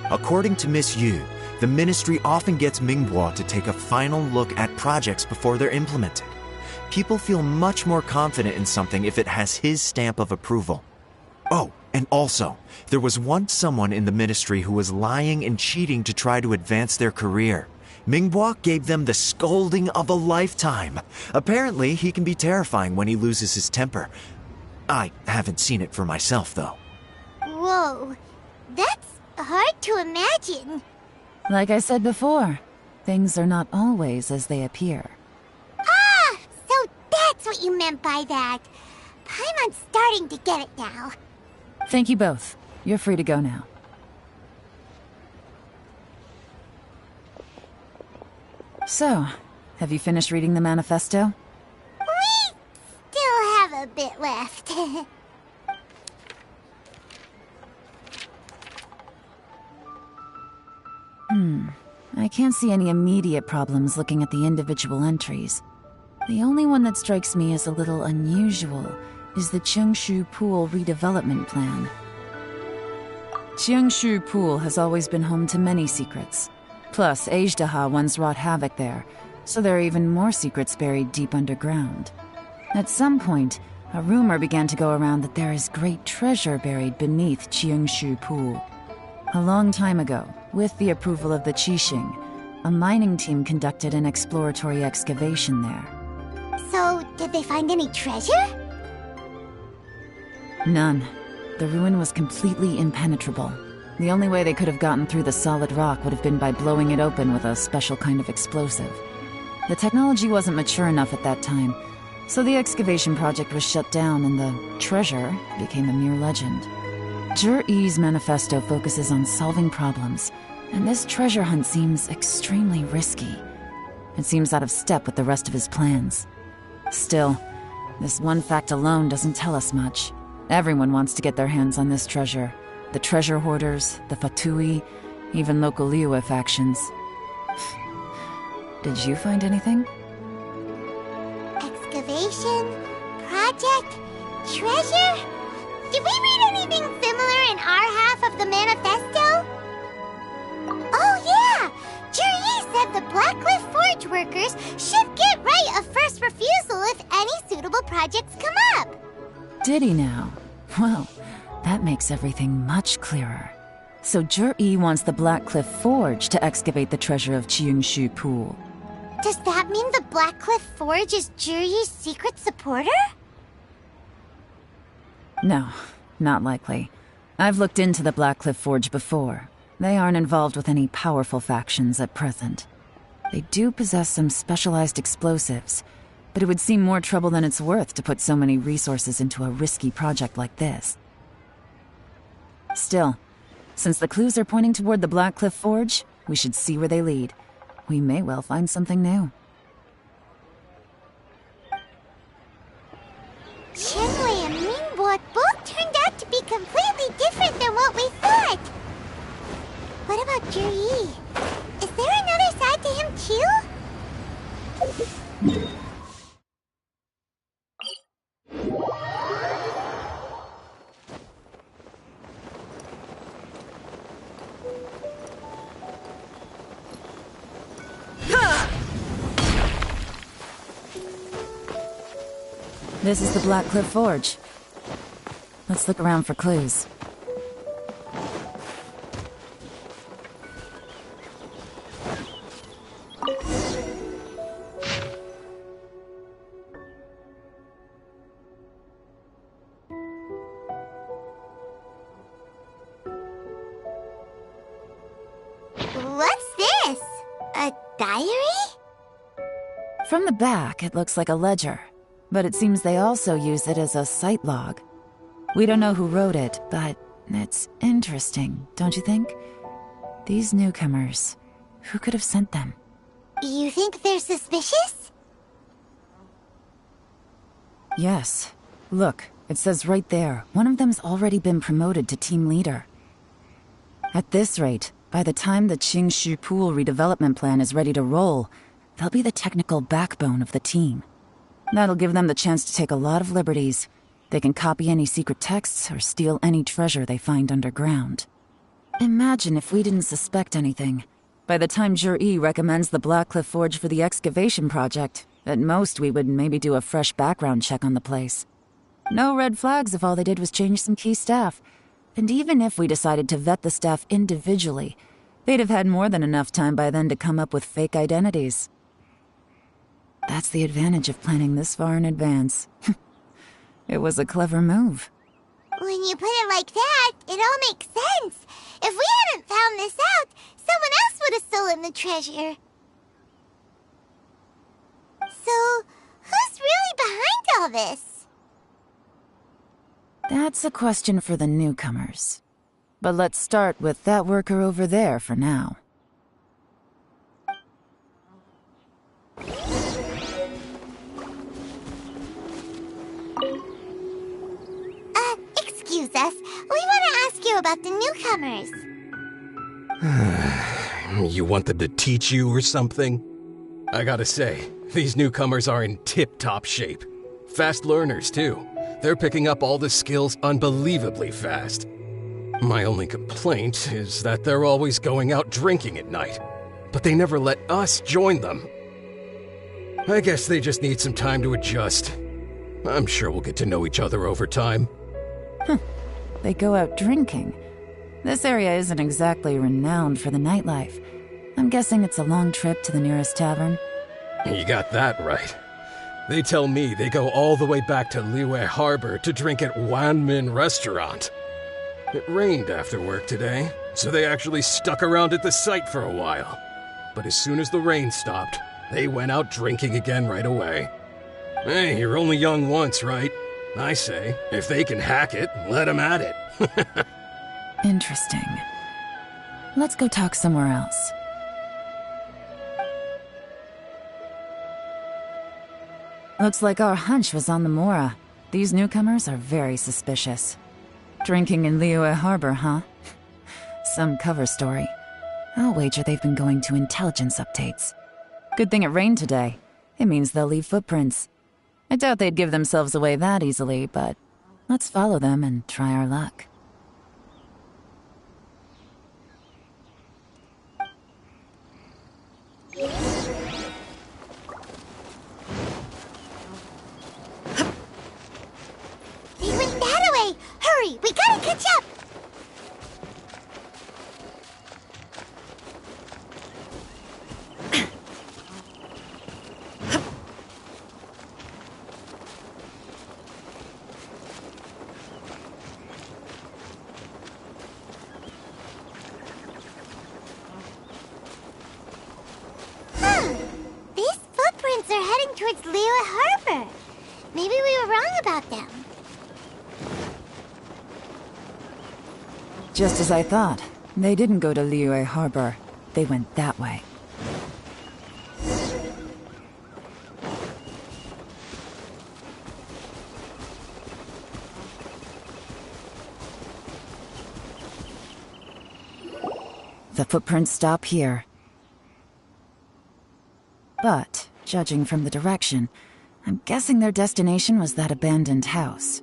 According to Miss Yu, the Ministry often gets Mingbua to take a final look at projects before they're implemented. People feel much more confident in something if it has his stamp of approval. Oh, and also, there was once someone in the Ministry who was lying and cheating to try to advance their career. Mingbua gave them the scolding of a lifetime. Apparently, he can be terrifying when he loses his temper. I haven't seen it for myself, though. Whoa, that's hard to imagine. Like I said before, things are not always as they appear. Ah, so that's what you meant by that. Paimon's starting to get it now. Thank you both. You're free to go now. So, have you finished reading the manifesto? We still have a bit left. I can't see any immediate problems looking at the individual entries. The only one that strikes me as a little unusual is the Cheungshu Pool redevelopment plan. Cheungshu Pool has always been home to many secrets. Plus, Ajdaha once wrought havoc there, so there are even more secrets buried deep underground. At some point, a rumor began to go around that there is great treasure buried beneath Cheungshu Pool. A long time ago, with the approval of the Qixing, a mining team conducted an exploratory excavation there. So, did they find any treasure? None. The ruin was completely impenetrable. The only way they could have gotten through the solid rock would have been by blowing it open with a special kind of explosive. The technology wasn't mature enough at that time, so the excavation project was shut down and the treasure became a mere legend. Zhi-Yi's manifesto focuses on solving problems, and this treasure hunt seems extremely risky. It seems out of step with the rest of his plans. Still, this one fact alone doesn't tell us much. Everyone wants to get their hands on this treasure. The treasure hoarders, the Fatui, even local Liyue factions. Did you find anything? Excavation? Project? Treasure? Did we read anything similar in our half of the manifesto? Oh yeah! Zhi-Yi said the Blackcliff Forge workers should get right of first refusal if any suitable projects come up. Did he now? Well, that makes everything much clearer. So Zhi-Yi wants the Blackcliff Forge to excavate the treasure of Cheungshu Pool. Does that mean the Blackcliff Forge is Zhi-Yi's secret supporter? No, not likely. I've looked into the Blackcliff Forge before. They aren't involved with any powerful factions at present. They do possess some specialized explosives, but it would seem more trouble than it's worth to put so many resources into a risky project like this. Still, Since the clues are pointing toward the Black Cliff Forge, we should see where they lead. We may well find something new. Qianwei and Mingbo both turned out to be completely different than what we thought. What about Zhi? Is there another side to him too? This is the Black Cliff Forge. Let's look around for clues. What's this? A diary? From the back, it looks like a ledger, but it seems they also use it as a site log. We don't know who wrote it, but it's interesting, don't you think? These newcomers, who could have sent them? You think they're suspicious? Yes. Look, it says right there, one of them's already been promoted to team leader. At this rate, by the time the Qingshu Pool redevelopment plan is ready to roll, they'll be the technical backbone of the team. That'll give them the chance to take a lot of liberties. They can copy any secret texts or steal any treasure they find underground. Imagine if we didn't suspect anything. By the time Zhi recommends the Black Cliff Forge for the excavation project, at most we would maybe do a fresh background check on the place. No red flags if all they did was change some key staff. And even if we decided to vet the staff individually, they'd have had more than enough time by then to come up with fake identities. That's the advantage of planning this far in advance. It was a clever move. When you put it like that, it all makes sense. If we hadn't found this out, someone else would have stolen the treasure. So, who's really behind all this? That's a question for the newcomers. But let's start with that worker over there for now. Excuse us. We want to ask you about the newcomers. You want them to teach you or something? I gotta say, these newcomers are in tip-top shape. Fast learners, too. They're picking up all the skills unbelievably fast. My only complaint is that they're always going out drinking at night, but they never let us join them. I guess they just need some time to adjust. I'm sure we'll get to know each other over time. They go out drinking. This area isn't exactly renowned for the nightlife. I'm guessing it's a long trip to the nearest tavern. You got that right. They tell me they go all the way back to Liyue Harbor to drink at Wanmin Restaurant. It rained after work today, so they actually stuck around at the site for a while. But as soon as the rain stopped, they went out drinking again right away. Hey, you're only young once, right? I say, if they can hack it, let them at it. Interesting. Let's go talk somewhere else. Looks like our hunch was on the Mora. These newcomers are very suspicious. Drinking in Liyue Harbor, huh? Some cover story. I'll wager they've been going to intelligence updates. Good thing it rained today. It means they'll leave footprints. I doubt they'd give themselves away that easily, but let's follow them and try our luck. They went that way! Hurry, we gotta catch up! These footprints are heading towards Liyue Harbor. Maybe we were wrong about them. Just as I thought. They didn't go to Liyue Harbor. They went that way. The footprints stop here. But, judging from the direction, I'm guessing their destination was that abandoned house.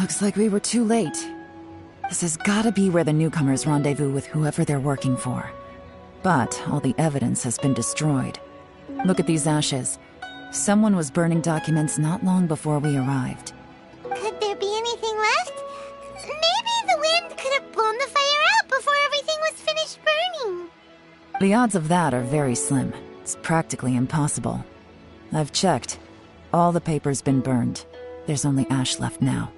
Looks like we were too late. This has gotta be where the newcomers rendezvous with whoever they're working for. But all the evidence has been destroyed. Look at these ashes. Someone was burning documents not long before we arrived. Could there be anything left? Maybe the wind could have blown the fire out before everything was finished burning. The odds of that are very slim. It's practically impossible. I've checked. All the paper's been burned. There's only ash left now.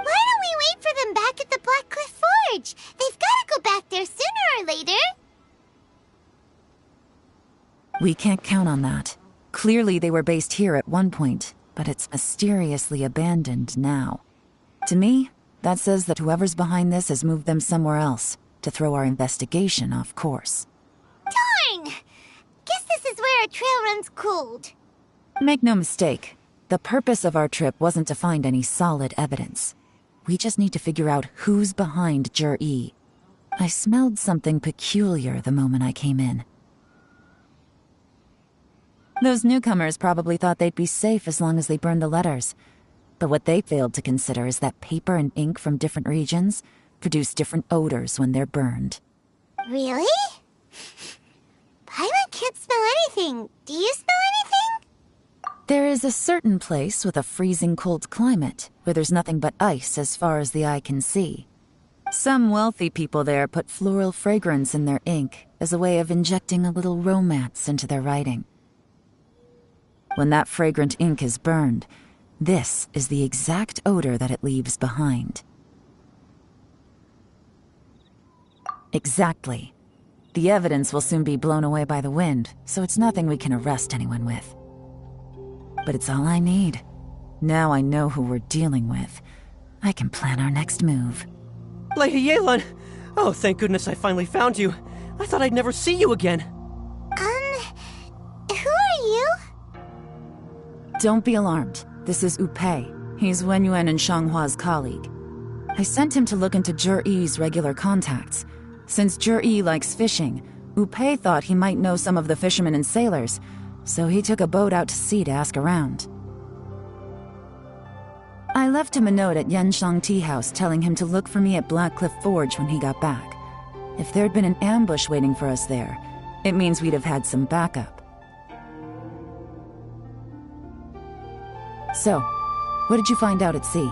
Why don't we wait for them back at the Black Cliff Forge? They've got to go back there sooner or later. We can't count on that. Clearly they were based here at one point, but it's mysteriously abandoned now. To me, that says that whoever's behind this has moved them somewhere else to throw our investigation off course. Darn! Guess this is where a trail runs cold. Make no mistake, the purpose of our trip wasn't to find any solid evidence. We just need to figure out who's behind Jur-E. I smelled something peculiar the moment I came in. Those newcomers probably thought they'd be safe as long as they burned the letters. But what they failed to consider is that paper and ink from different regions produce different odors when they're burned. Really? Paimon can't smell anything. Do you smell anything? There is a certain place with a freezing cold climate where there's nothing but ice as far as the eye can see. Some wealthy people there put floral fragrance in their ink as a way of injecting a little romance into their writing. When that fragrant ink is burned, this is the exact odor that it leaves behind. Exactly. The evidence will soon be blown away by the wind, so it's nothing we can arrest anyone with. But it's all I need. Now I know who we're dealing with. I can plan our next move. Lady Yelan! Oh, thank goodness I finally found you. I thought I'd never see you again. Who are you? Don't be alarmed. This is Upei. He's Wenyuan and Shanghua's colleague. I sent him to look into Jur-E's regular contacts. Since Jur-E likes fishing, Upei thought he might know some of the fishermen and sailors, so he took a boat out to sea to ask around. I left him a note at Yanshang Tea House telling him to look for me at Black Cliff Forge when he got back. If there'd been an ambush waiting for us there, it means we'd have had some backup. So, what did you find out at sea?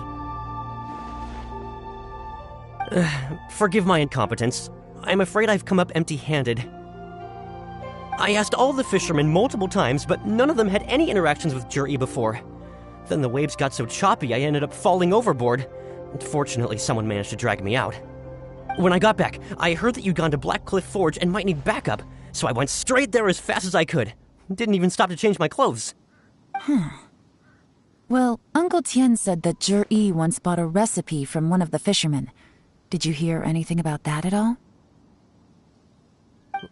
Forgive my incompetence. I'm afraid I've come up empty-handed. I asked all the fishermen multiple times, but none of them had any interactions with Jur-E before. Then the waves got so choppy I ended up falling overboard. Fortunately, someone managed to drag me out. When I got back, I heard that you'd gone to Black Cliff Forge and might need backup, so I went straight there as fast as I could. Didn't even stop to change my clothes. Well, Uncle Tien said that Jur-E once bought a recipe from one of the fishermen. Did you hear anything about that at all?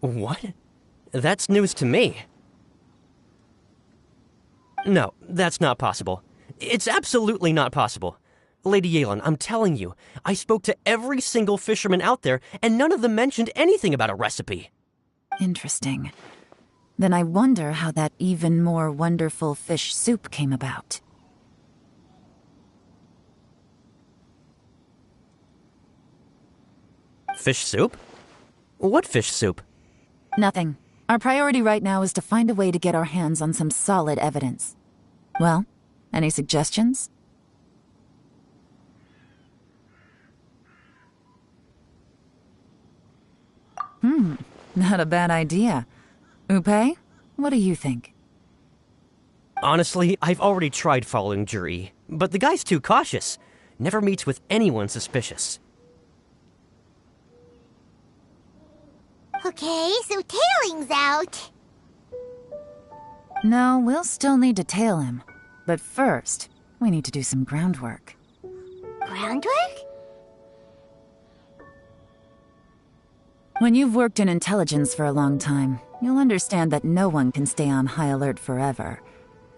What? That's news to me. No, that's not possible. It's absolutely not possible. Lady Yelan, I'm telling you, I spoke to every single fisherman out there, and none of them mentioned anything about a recipe. Interesting. Then I wonder how that even more wonderful fish soup came about. Fish soup? What fish soup? Nothing. Our priority right now is to find a way to get our hands on some solid evidence. Well, any suggestions? Not a bad idea. Upe, what do you think? Honestly, I've already tried following Juri, but the guy's too cautious. Never meets with anyone suspicious. Okay, so tailing's out. No, we'll still need to tail him. But first, we need to do some groundwork. Groundwork? When you've worked in intelligence for a long time, you'll understand that no one can stay on high alert forever.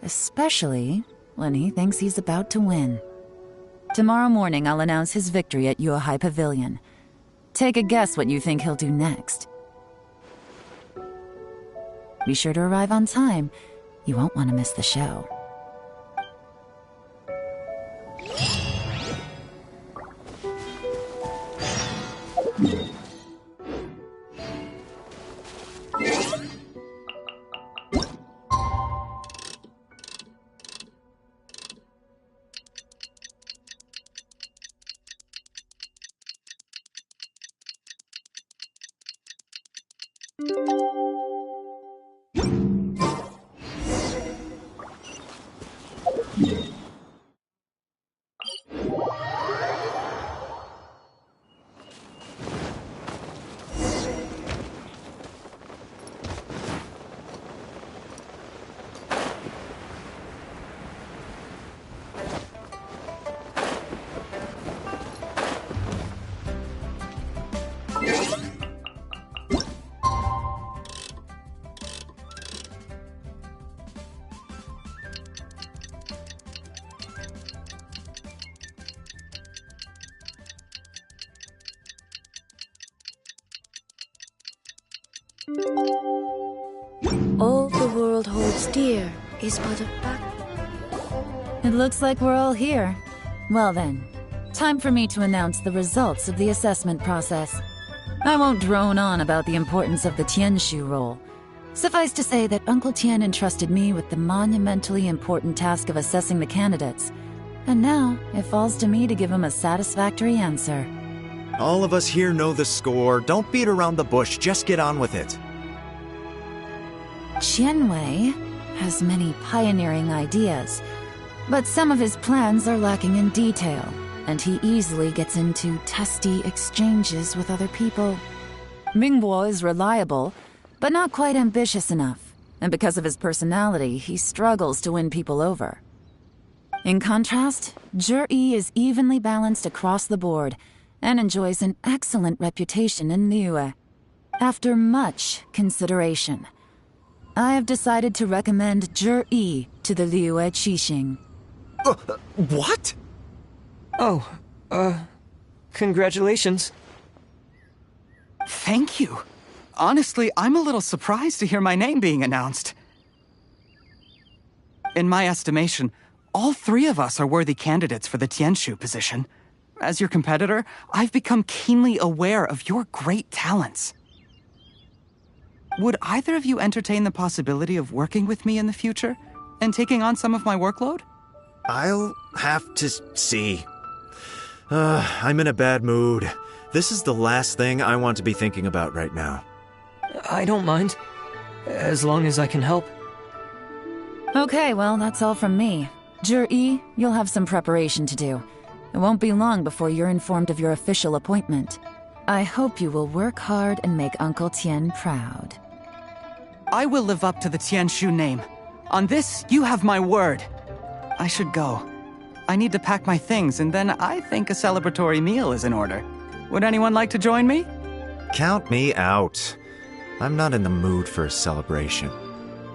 Especially when he thinks he's about to win. Tomorrow morning, I'll announce his victory at Yuehai Pavilion. Take a guess what you think he'll do next. Be sure to arrive on time. You won't want to miss the show. All the world holds dear is but a fact. It looks like we're all here. Well then, time for me to announce the results of the assessment process. I won't drone on about the importance of the Tianshu role. Suffice to say that Uncle Tian entrusted me with the monumentally important task of assessing the candidates. And now, it falls to me to give him a satisfactory answer. All of us here know the score. Don't beat around the bush, just get on with it. Qianwei has many pioneering ideas, but some of his plans are lacking in detail, and he easily gets into testy exchanges with other people. Mingbo is reliable, but not quite ambitious enough, and because of his personality, he struggles to win people over. In contrast, Zhi is evenly balanced across the board, and enjoys an excellent reputation in Liyue. After much consideration, I have decided to recommend Zhi to the Liyue Qixing. What? Oh, congratulations. Thank you. Honestly, I'm a little surprised to hear my name being announced. In my estimation, all three of us are worthy candidates for the Tianshu position. As your competitor, I've become keenly aware of your great talents. Would either of you entertain the possibility of working with me in the future and taking on some of my workload? I'll have to see. I'm in a bad mood. This is the last thing I want to be thinking about right now. I don't mind, as long as I can help. Okay, well, that's all from me. Zhi, you'll have some preparation to do. It won't be long before you're informed of your official appointment. I hope you will work hard and make Uncle Tian proud. I will live up to the Tianshu name. On this, you have my word. I should go. I need to pack my things, and then I think a celebratory meal is in order. Would anyone like to join me? Count me out. I'm not in the mood for a celebration.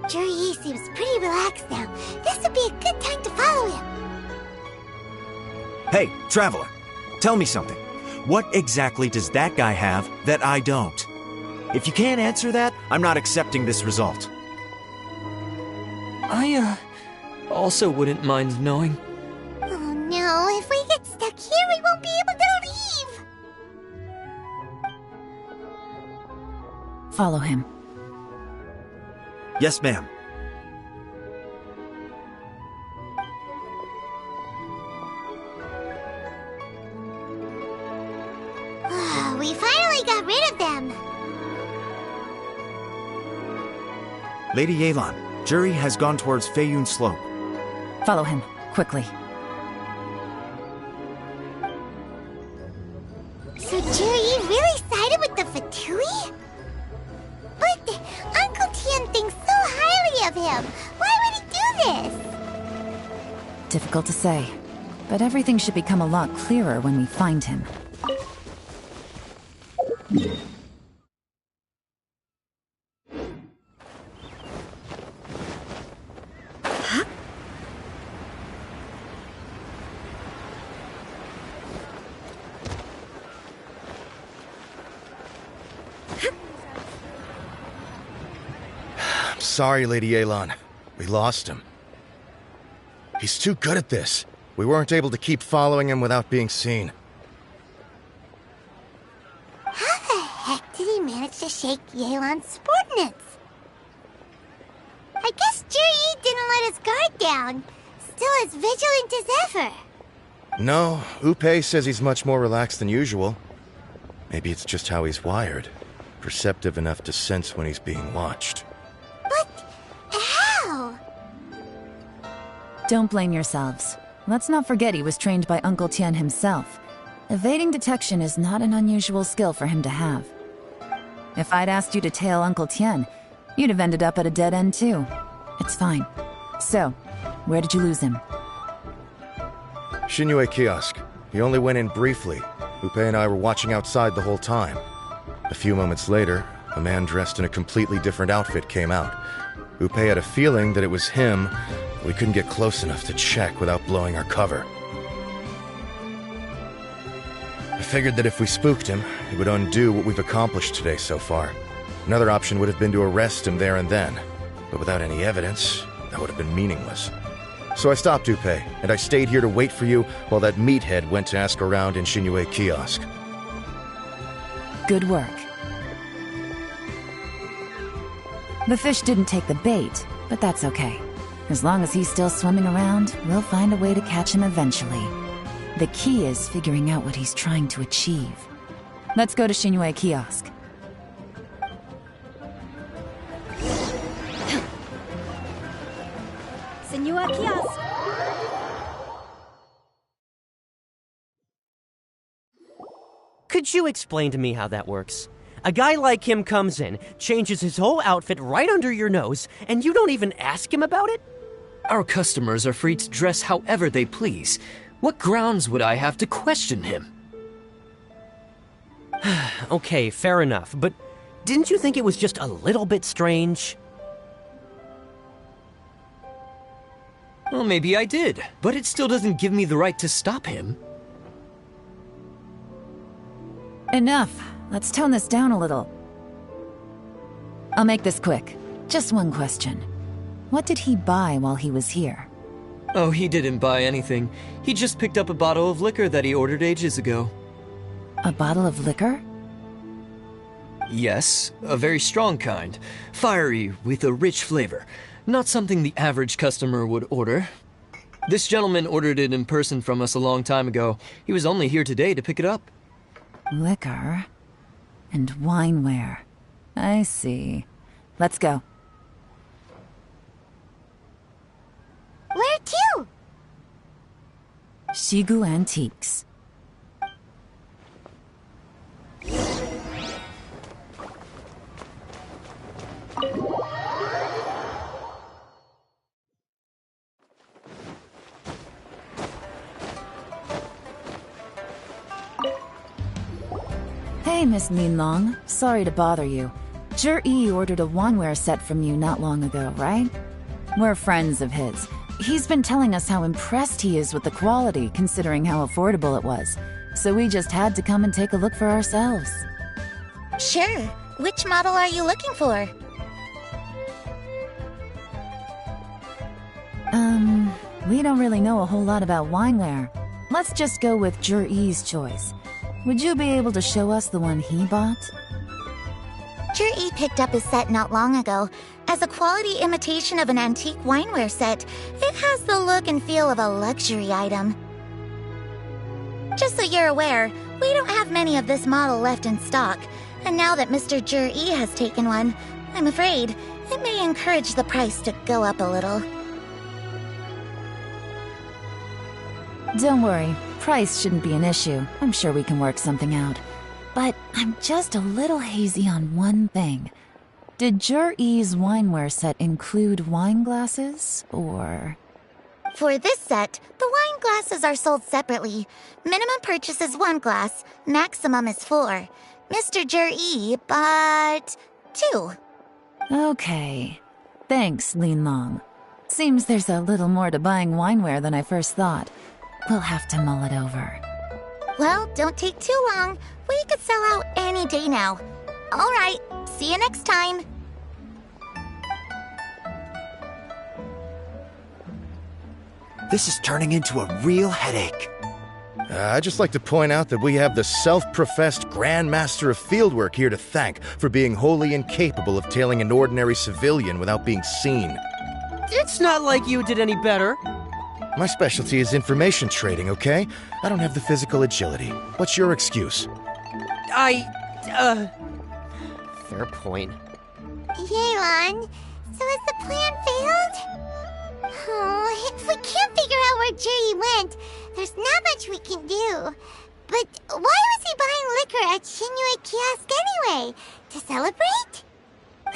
Zhi seems pretty relaxed now. This would be a good time to follow him. Hey, Traveler, tell me something. What exactly does that guy have that I don't? If you can't answer that, I'm not accepting this result. I also wouldn't mind knowing. Oh no, if we get stuck here, we won't be able to leave! Follow him. Yes, ma'am. We finally got rid of them! Lady Yelan, Jury has gone towards Feiyun Slope. Follow him, quickly. So Jury really sided with the Fatui? But Uncle Tian thinks so highly of him. Why would he do this? Difficult to say, but everything should become a lot clearer when we find him. Sorry, Lady Yelan. We lost him. He's too good at this. We weren't able to keep following him without being seen. How the heck did he manage to shake Yelan's subordinates? I guess Juri didn't let his guard down. Still as vigilant as ever. No, Upe says he's much more relaxed than usual. Maybe it's just how he's wired. Perceptive enough to sense when he's being watched. But how? Don't blame yourselves. Let's not forget he was trained by Uncle Tian himself. Evading detection is not an unusual skill for him to have. If I'd asked you to tail Uncle Tian, you'd have ended up at a dead end too. It's fine. So, where did you lose him? Shinyue Kiosk. He only went in briefly. Upe and I were watching outside the whole time. A few moments later, a man dressed in a completely different outfit came out. Upe had a feeling that it was him, but we couldn't get close enough to check without blowing our cover. I figured that if we spooked him, it would undo what we've accomplished today so far. Another option would have been to arrest him there and then, but without any evidence, that would have been meaningless. So I stopped Upe, and I stayed here to wait for you while that meathead went to ask around in Shinyue Kiosk. Good work. The fish didn't take the bait, but that's okay. As long as he's still swimming around, we'll find a way to catch him eventually. The key is figuring out what he's trying to achieve. Let's go to Shinyue Kiosk. Senor Kiosk. Could you explain to me how that works? A guy like him comes in, changes his whole outfit right under your nose, and you don't even ask him about it? Our customers are free to dress however they please. What grounds would I have to question him? Okay, fair enough, but didn't you think it was just a little bit strange? Well, maybe I did, but it still doesn't give me the right to stop him. Enough. Let's tone this down a little. I'll make this quick. Just one question. What did he buy while he was here? Oh, he didn't buy anything. He just picked up a bottle of liquor that he ordered ages ago. A bottle of liquor? Yes, a very strong kind. Fiery, with a rich flavor. Not something the average customer would order. This gentleman ordered it in person from us a long time ago. He was only here today to pick it up. Liquor and wineware. I see. Let's go. Where to? Shigu Antiques. Hey, Miss Linlong. Sorry to bother you. Zhi ordered a wanware set from you not long ago, right? We're friends of his. He's been telling us how impressed he is with the quality, considering how affordable it was. So we just had to come and take a look for ourselves. Sure. Which model are you looking for? We don't really know a whole lot about wineware. Let's just go with Jur-E's choice. Would you be able to show us the one he bought? Jur-E picked up his set not long ago. As a quality imitation of an antique wineware set, it has the look and feel of a luxury item. Just so you're aware, we don't have many of this model left in stock, and now that Mr. Jur-E has taken one, I'm afraid it may encourage the price to go up a little. Don't worry, price shouldn't be an issue. I'm sure we can work something out. But I'm just a little hazy on one thing. Did Jur-E's wineware set include wine glasses, or...? For this set, the wine glasses are sold separately. Minimum purchase is 1 glass, maximum is 4. Mr. Jur-E bought 2. Okay. Thanks, Lin Long. Seems there's a little more to buying wineware than I first thought. We'll have to mull it over. Well, don't take too long. We could sell out any day now. All right, see you next time. This is turning into a real headache. I'd just like to point out that we have the self-professed Grand Master of Fieldwork here to thank for being wholly incapable of tailing an ordinary civilian without being seen. It's not like you did any better. My specialty is information trading, okay? I don't have the physical agility. What's your excuse? Fair point. Yelan, so has the plan failed? Oh, if we can't figure out where Jur-E went, there's not much we can do. But why was he buying liquor at Shinue Kiosk anyway? To celebrate?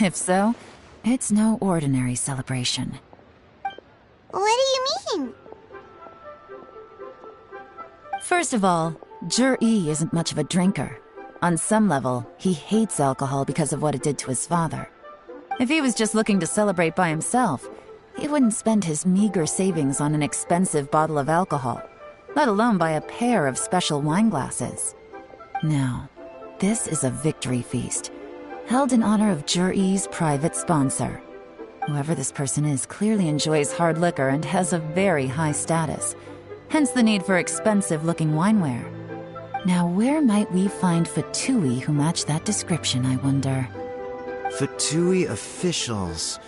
If so, it's no ordinary celebration. What do you mean? First of all, Jur-E isn't much of a drinker. On some level, he hates alcohol because of what it did to his father. If he was just looking to celebrate by himself, he wouldn't spend his meager savings on an expensive bottle of alcohol, let alone buy a pair of special wine glasses. No, this is a victory feast, held in honor of Jur-E's private sponsor. Whoever this person is clearly enjoys hard liquor and has a very high status, hence the need for expensive-looking wineware. Now, where might we find Fatui who match that description, I wonder? Fatui officials.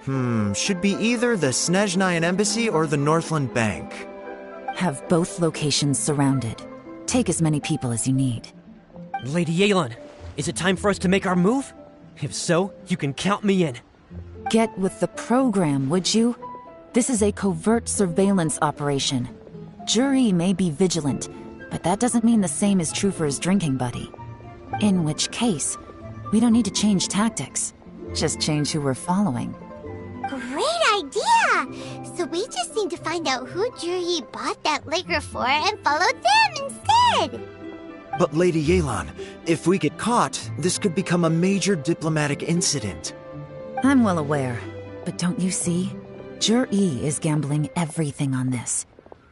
Should be either the Snezhnayan Embassy or the Northland Bank. Have both locations surrounded. Take as many people as you need. Lady Yelan, is it time for us to make our move? If so, you can count me in. Get with the program, would you? This is a covert surveillance operation. Jur-E may be vigilant, but that doesn't mean the same is true for his drinking buddy. In which case, we don't need to change tactics. Just change who we're following. Great idea! So we just need to find out who Jur-E bought that liquor for and follow them instead! But Lady Yelan, if we get caught, this could become a major diplomatic incident. I'm well aware, but don't you see? Jur-E is gambling everything on this.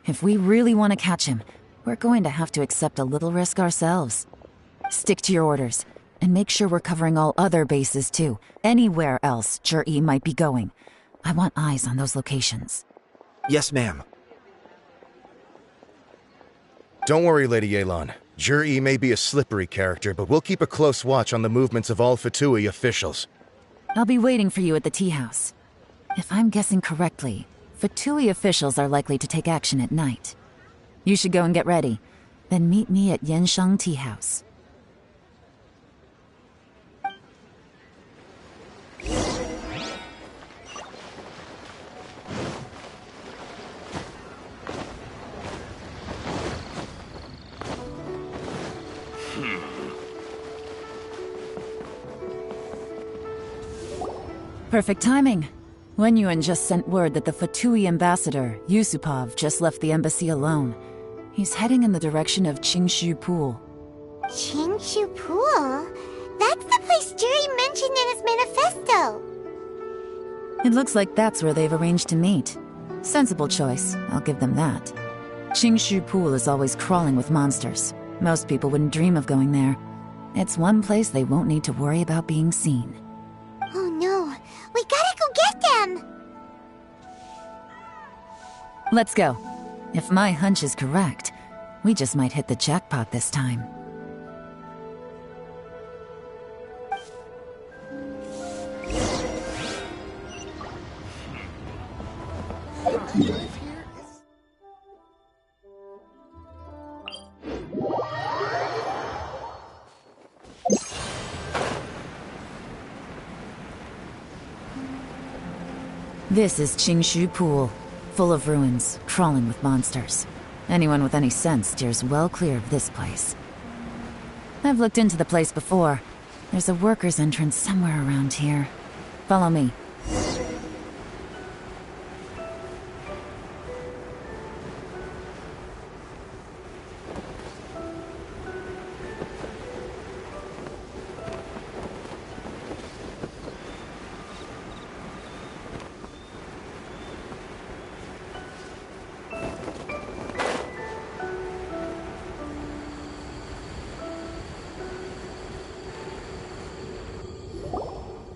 If we really want to catch him, we're going to have to accept a little risk ourselves. Stick to your orders, and make sure we're covering all other bases too. Anywhere else Jur-E might be going. I want eyes on those locations. Yes, ma'am. Don't worry, Lady Yelan. Jur-E may be a slippery character, but we'll keep a close watch on the movements of all Fatui officials. I'll be waiting for you at the tea house. If I'm guessing correctly, Fatui officials are likely to take action at night. You should go and get ready. Then meet me at Yansheng Tea House. Perfect timing. Wenyuan just sent word that the Fatui ambassador, Yusupov, just left the embassy alone. He's heading in the direction of Qingshu Pool. Qingshu Pool? That's the place Jur-E mentioned in his manifesto! It looks like that's where they've arranged to meet. Sensible choice, I'll give them that. Qingshu Pool is always crawling with monsters. Most people wouldn't dream of going there. It's one place they won't need to worry about being seen. Oh no, we gotta go get them! Let's go. If my hunch is correct, we just might hit the jackpot this time. This is Qingshu Pool, full of ruins, crawling with monsters. Anyone with any sense steers well clear of this place. I've looked into the place before. There's a worker's entrance somewhere around here. Follow me.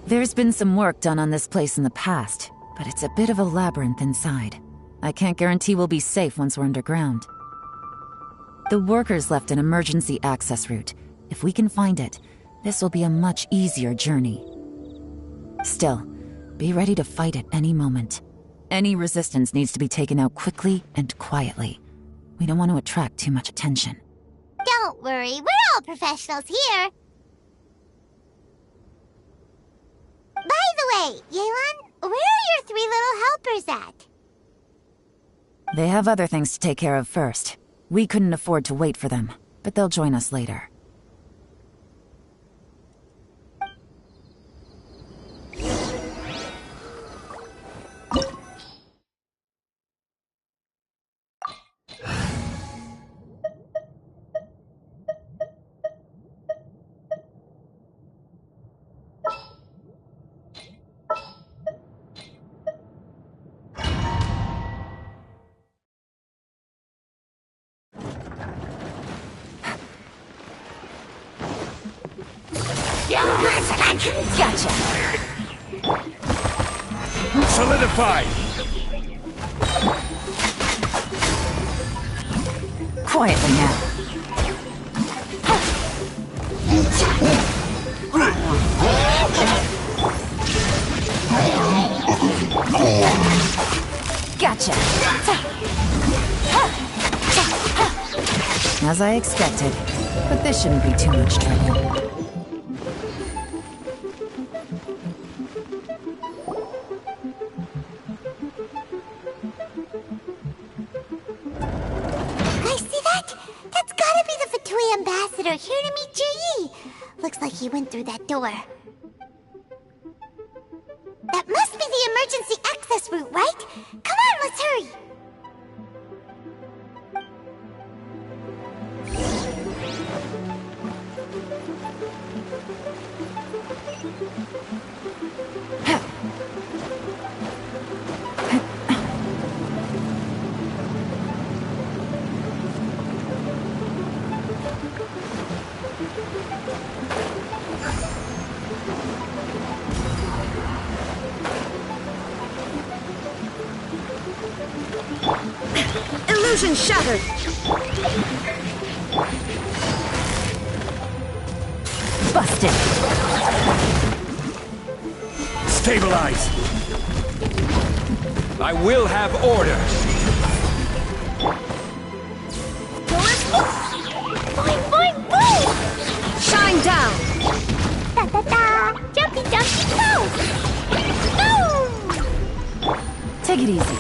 There's been some work done on this place in the past, but it's a bit of a labyrinth inside. I can't guarantee we'll be safe once we're underground. The workers left an emergency access route. If we can find it, this will be a much easier journey. Still, be ready to fight at any moment. Any resistance needs to be taken out quickly and quietly. We don't want to attract too much attention. Don't worry, we're all professionals here. By the way, Yelan, where are your 3 little helpers at? They have other things to take care of first. We couldn't afford to wait for them, but they'll join us later. Gotcha. Solidified. Quietly now. Gotcha. As I expected, but this shouldn't be too much trouble. Here to meet Ji. Looks like he went through that door. That must be the emergency access route, right? Come on, let's hurry. Illusion shattered! Busted! Stabilize! I will have order! Boing, boing, boom! Shine down! Da da da! Jumpy, jumpy, boom! Boom! Take it easy.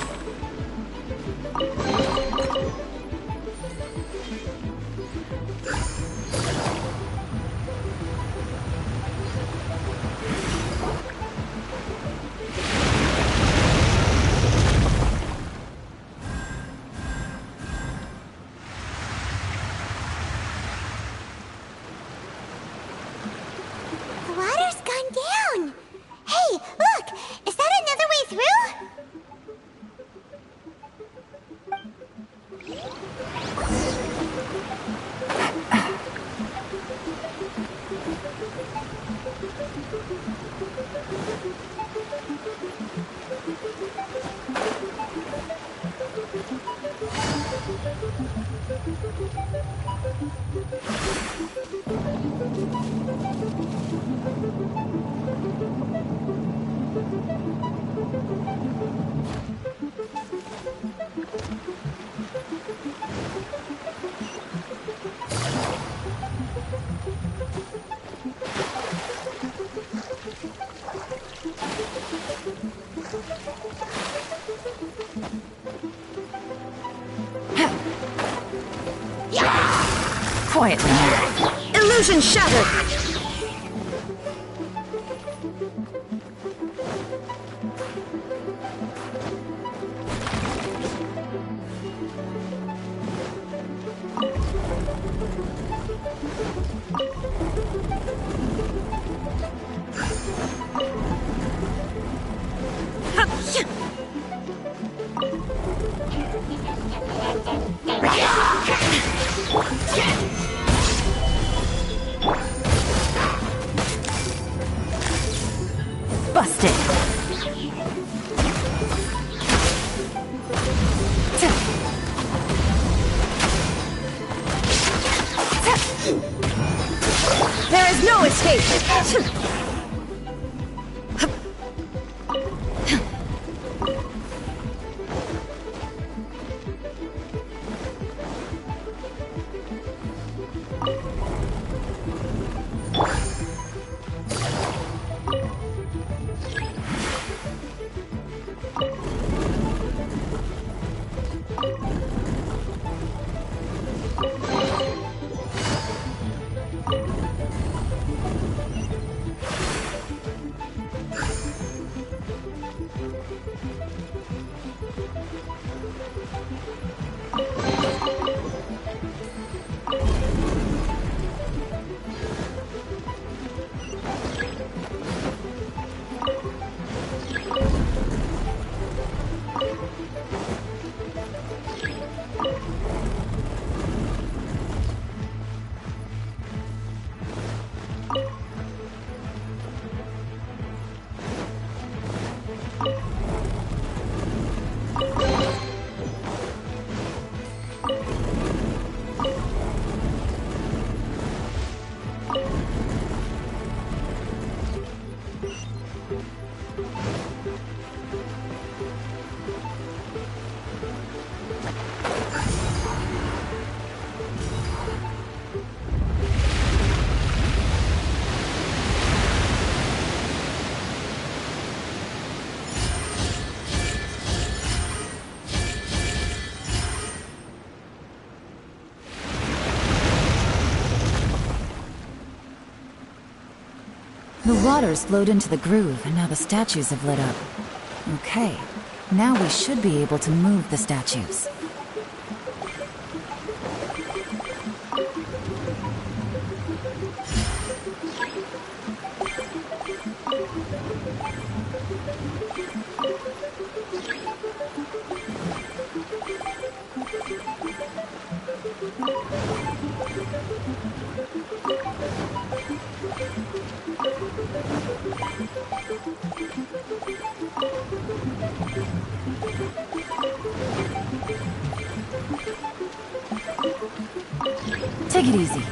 Quietly now. Illusion shattered! Busted. There is no escape! The water's flowed into the groove, and now the statues have lit up. Okay, now we should be able to move the statues. Take it easy.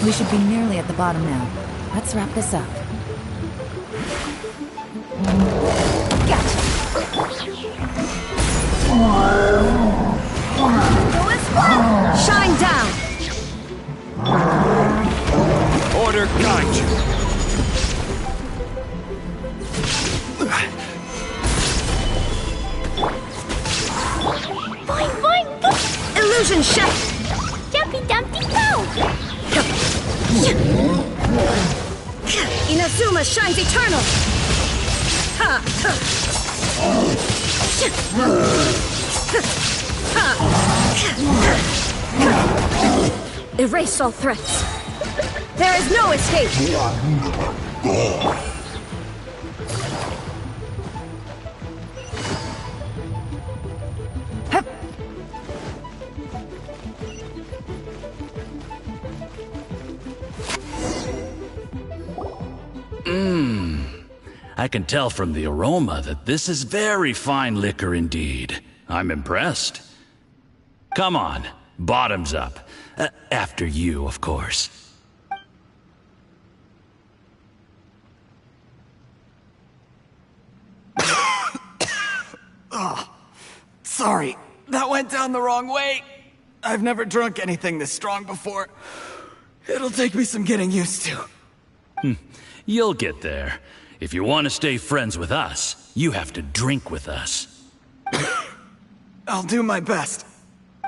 We should be nearly at the bottom now. Let's wrap this up. Gotcha! Shine down! Order guide you! Boing, boing, boing! Illusion shut! Jumpy Dumpty go! Inazuma shines eternal! Ha! Erase all threats. There is no escape. I can tell from the aroma that this is very fine liquor indeed. I'm impressed. Come on, bottoms up. After you, of course. Oh, sorry. That went down the wrong way. I've never drunk anything this strong before. It'll take me some getting used to. You'll get there. If you want to stay friends with us, you have to drink with us. I'll do my best.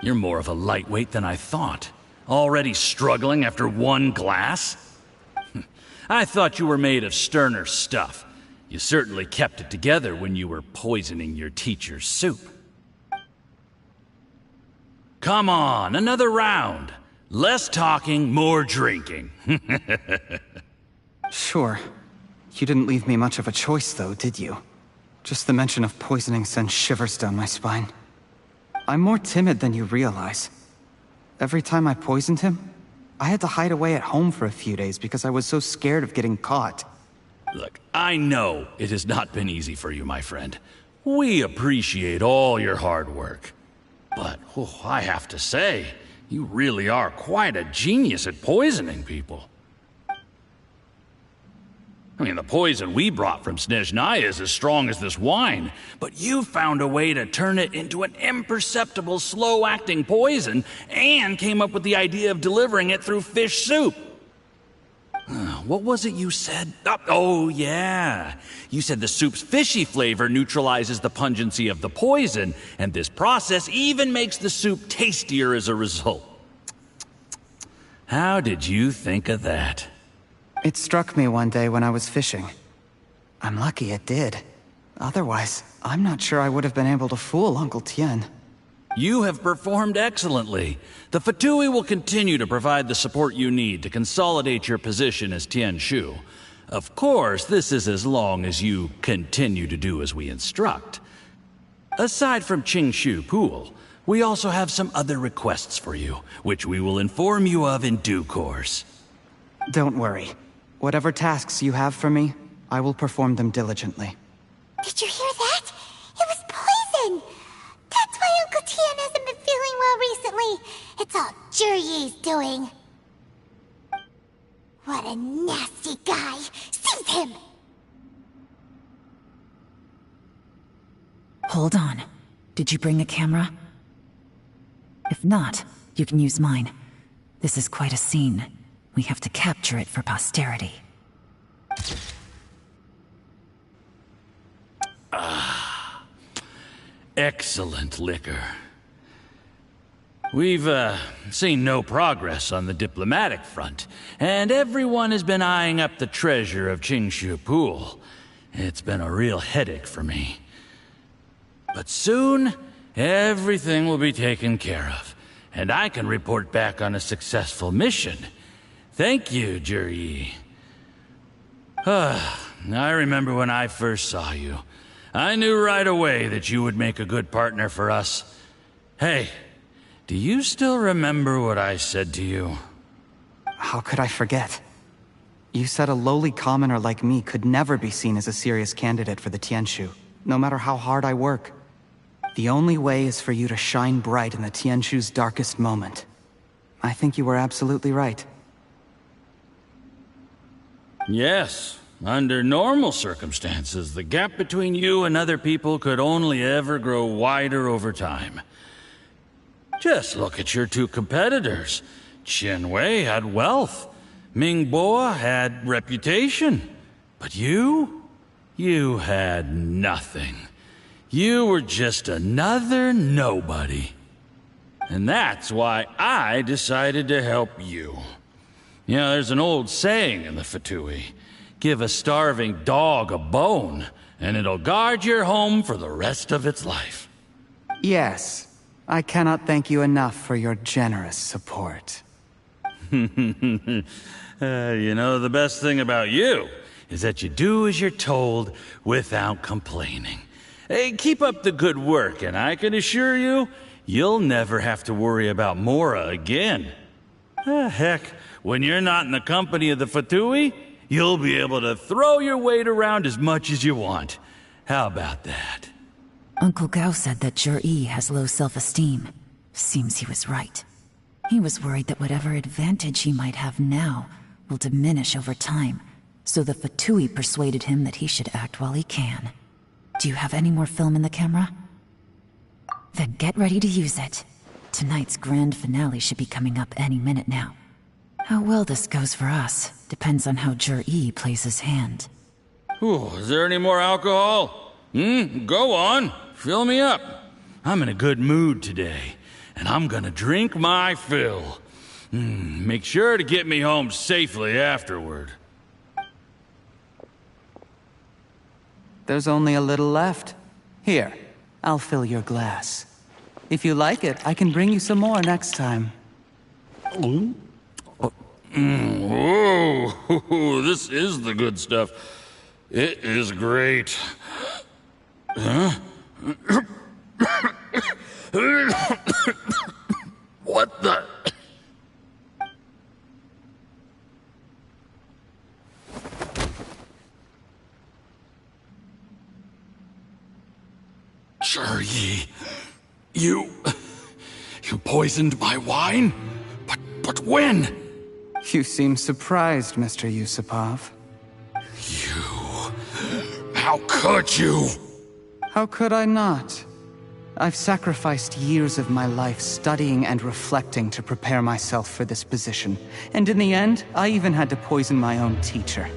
You're more of a lightweight than I thought. Already struggling after one glass? I thought you were made of sterner stuff. You certainly kept it together when you were poisoning your teacher's soup. Come on, another round. Less talking, more drinking. Sure. You didn't leave me much of a choice, though, did you? Just the mention of poisoning sends shivers down my spine. I'm more timid than you realize. Every time I poisoned him, I had to hide away at home for a few days because I was so scared of getting caught. Look, I know it has not been easy for you, my friend. We appreciate all your hard work. But, I have to say, you really are quite a genius at poisoning people. I mean, the poison we brought from Snezhnaya is as strong as this wine, but you found a way to turn it into an imperceptible, slow-acting poison, and came up with the idea of delivering it through fish soup. What was it you said? Oh, yeah. You said the soup's fishy flavor neutralizes the pungency of the poison, and this process even makes the soup tastier as a result. How did you think of that? It struck me one day when I was fishing. I'm lucky it did. Otherwise, I'm not sure I would have been able to fool Uncle Tien. You have performed excellently. The Fatui will continue to provide the support you need to consolidate your position as Tien Shu. Of course, this is as long as you continue to do as we instruct. Aside from Qing Shu Pool, we also have some other requests for you, which we will inform you of in due course. Don't worry. Whatever tasks you have for me, I will perform them diligently. Did you hear that? It was poison! That's why Uncle Tien hasn't been feeling well recently. It's all Jurye's doing. What a nasty guy! Seize him! Hold on. Did you bring a camera? If not, you can use mine. This is quite a scene. We have to capture it for posterity. Excellent liquor. We've, seen no progress on the diplomatic front, and everyone has been eyeing up the treasure of Qingshu Pool. It's been a real headache for me. But soon, everything will be taken care of, and I can report back on a successful mission. Thank you, Juryi. I remember when I first saw you. I knew right away that you would make a good partner for us. Hey, do you still remember what I said to you? How could I forget? You said a lowly commoner like me could never be seen as a serious candidate for the Tianshu, no matter how hard I work. The only way is for you to shine bright in the Tianshu's darkest moment. I think you were absolutely right. Yes. Under normal circumstances, the gap between you and other people could only ever grow wider over time. Just look at your two competitors. Qian Wei had wealth. Ming Boa had reputation. But you had nothing. You were just another nobody. And that's why I decided to help you. You know, there's an old saying in the Fatui. Give a starving dog a bone, and it'll guard your home for the rest of its life. Yes. I cannot thank you enough for your generous support. You know, the best thing about you is that you do as you're told without complaining. Hey, keep up the good work, and I can assure you, you'll never have to worry about Mora again. Heck, when you're not in the company of the Fatui, you'll be able to throw your weight around as much as you want. How about that? Uncle Gao said that Jur-E has low self-esteem. Seems he was right. He was worried that whatever advantage he might have now will diminish over time, so the Fatui persuaded him that he should act while he can. Do you have any more film in the camera? Then get ready to use it. Tonight's grand finale should be coming up any minute now. How well this goes for us depends on how Jur-E plays his hand. Ooh, is there any more alcohol? Go on. Fill me up. I'm in a good mood today, and I'm gonna drink my fill. Make sure to get me home safely afterward. There's only a little left. Here, I'll fill your glass. If you like it, I can bring you some more next time. Whoa, this is the good stuff. It is great. Huh? What the? Jur-E, you poisoned my wine? But when? You seem surprised, Mr. Yusupov. How could you? How could I not? I've sacrificed years of my life studying and reflecting to prepare myself for this position. And in the end, I even had to poison my own teacher.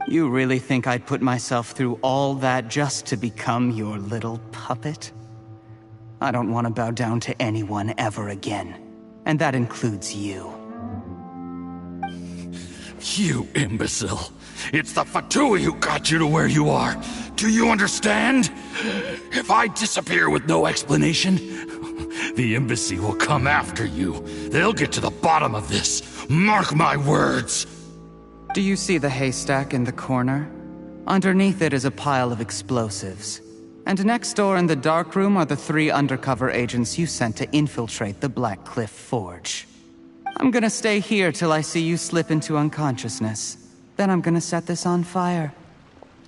You really think I'd put myself through all that just to become your little puppet? I don't want to bow down to anyone ever again. And that includes you. You imbecile. It's the Fatui who got you to where you are. Do you understand? If I disappear with no explanation, the embassy will come after you. They'll get to the bottom of this. Mark my words. Do you see the haystack in the corner? Underneath it is a pile of explosives. And next door in the dark room are the 3 undercover agents you sent to infiltrate the Black Cliff Forge. I'm gonna stay here till I see you slip into unconsciousness. Then I'm gonna set this on fire.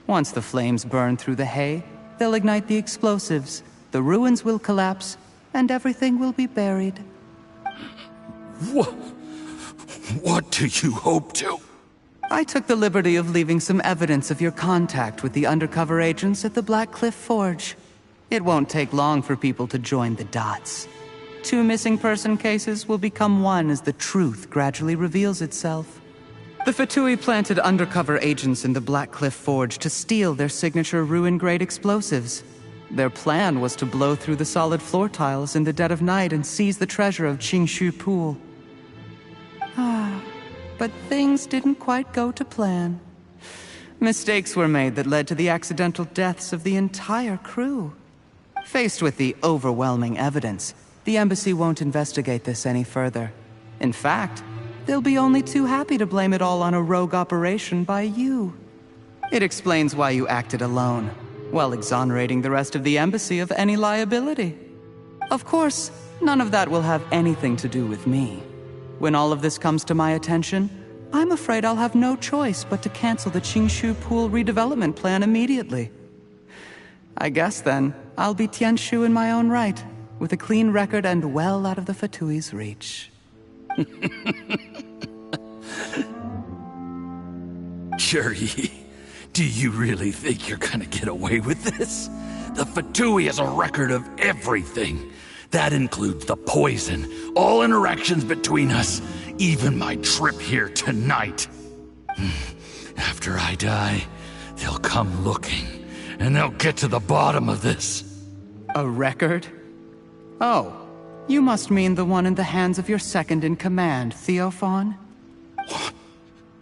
Once the flames burn through the hay, they'll ignite the explosives, the ruins will collapse, and everything will be buried. What do you hope to? I took the liberty of leaving some evidence of your contact with the undercover agents at the Black Cliff Forge. It won't take long for people to join the dots. 2 missing person cases will become one as the truth gradually reveals itself. The Fatui planted undercover agents in the Black Cliff Forge to steal their signature ruin-grade explosives. Their plan was to blow through the solid floor tiles in the dead of night and seize the treasure of Qingshu Pool. But things didn't quite go to plan. Mistakes were made that led to the accidental deaths of the entire crew. Faced with the overwhelming evidence, the embassy won't investigate this any further. In fact, they'll be only too happy to blame it all on a rogue operation by you. It explains why you acted alone, while exonerating the rest of the embassy of any liability. Of course, none of that will have anything to do with me. When all of this comes to my attention, I'm afraid I'll have no choice but to cancel the Qingshu Pool redevelopment plan immediately. I guess then, I'll be Tianshu in my own right, with a clean record and well out of the Fatui's reach. Jur-E, do you really think you're gonna get away with this? The Fatui has a record of everything. That includes the poison, all interactions between us, even my trip here tonight. After I die, they'll come looking, and they'll get to the bottom of this. A record? Oh, you must mean the one in the hands of your second-in-command, Theophan?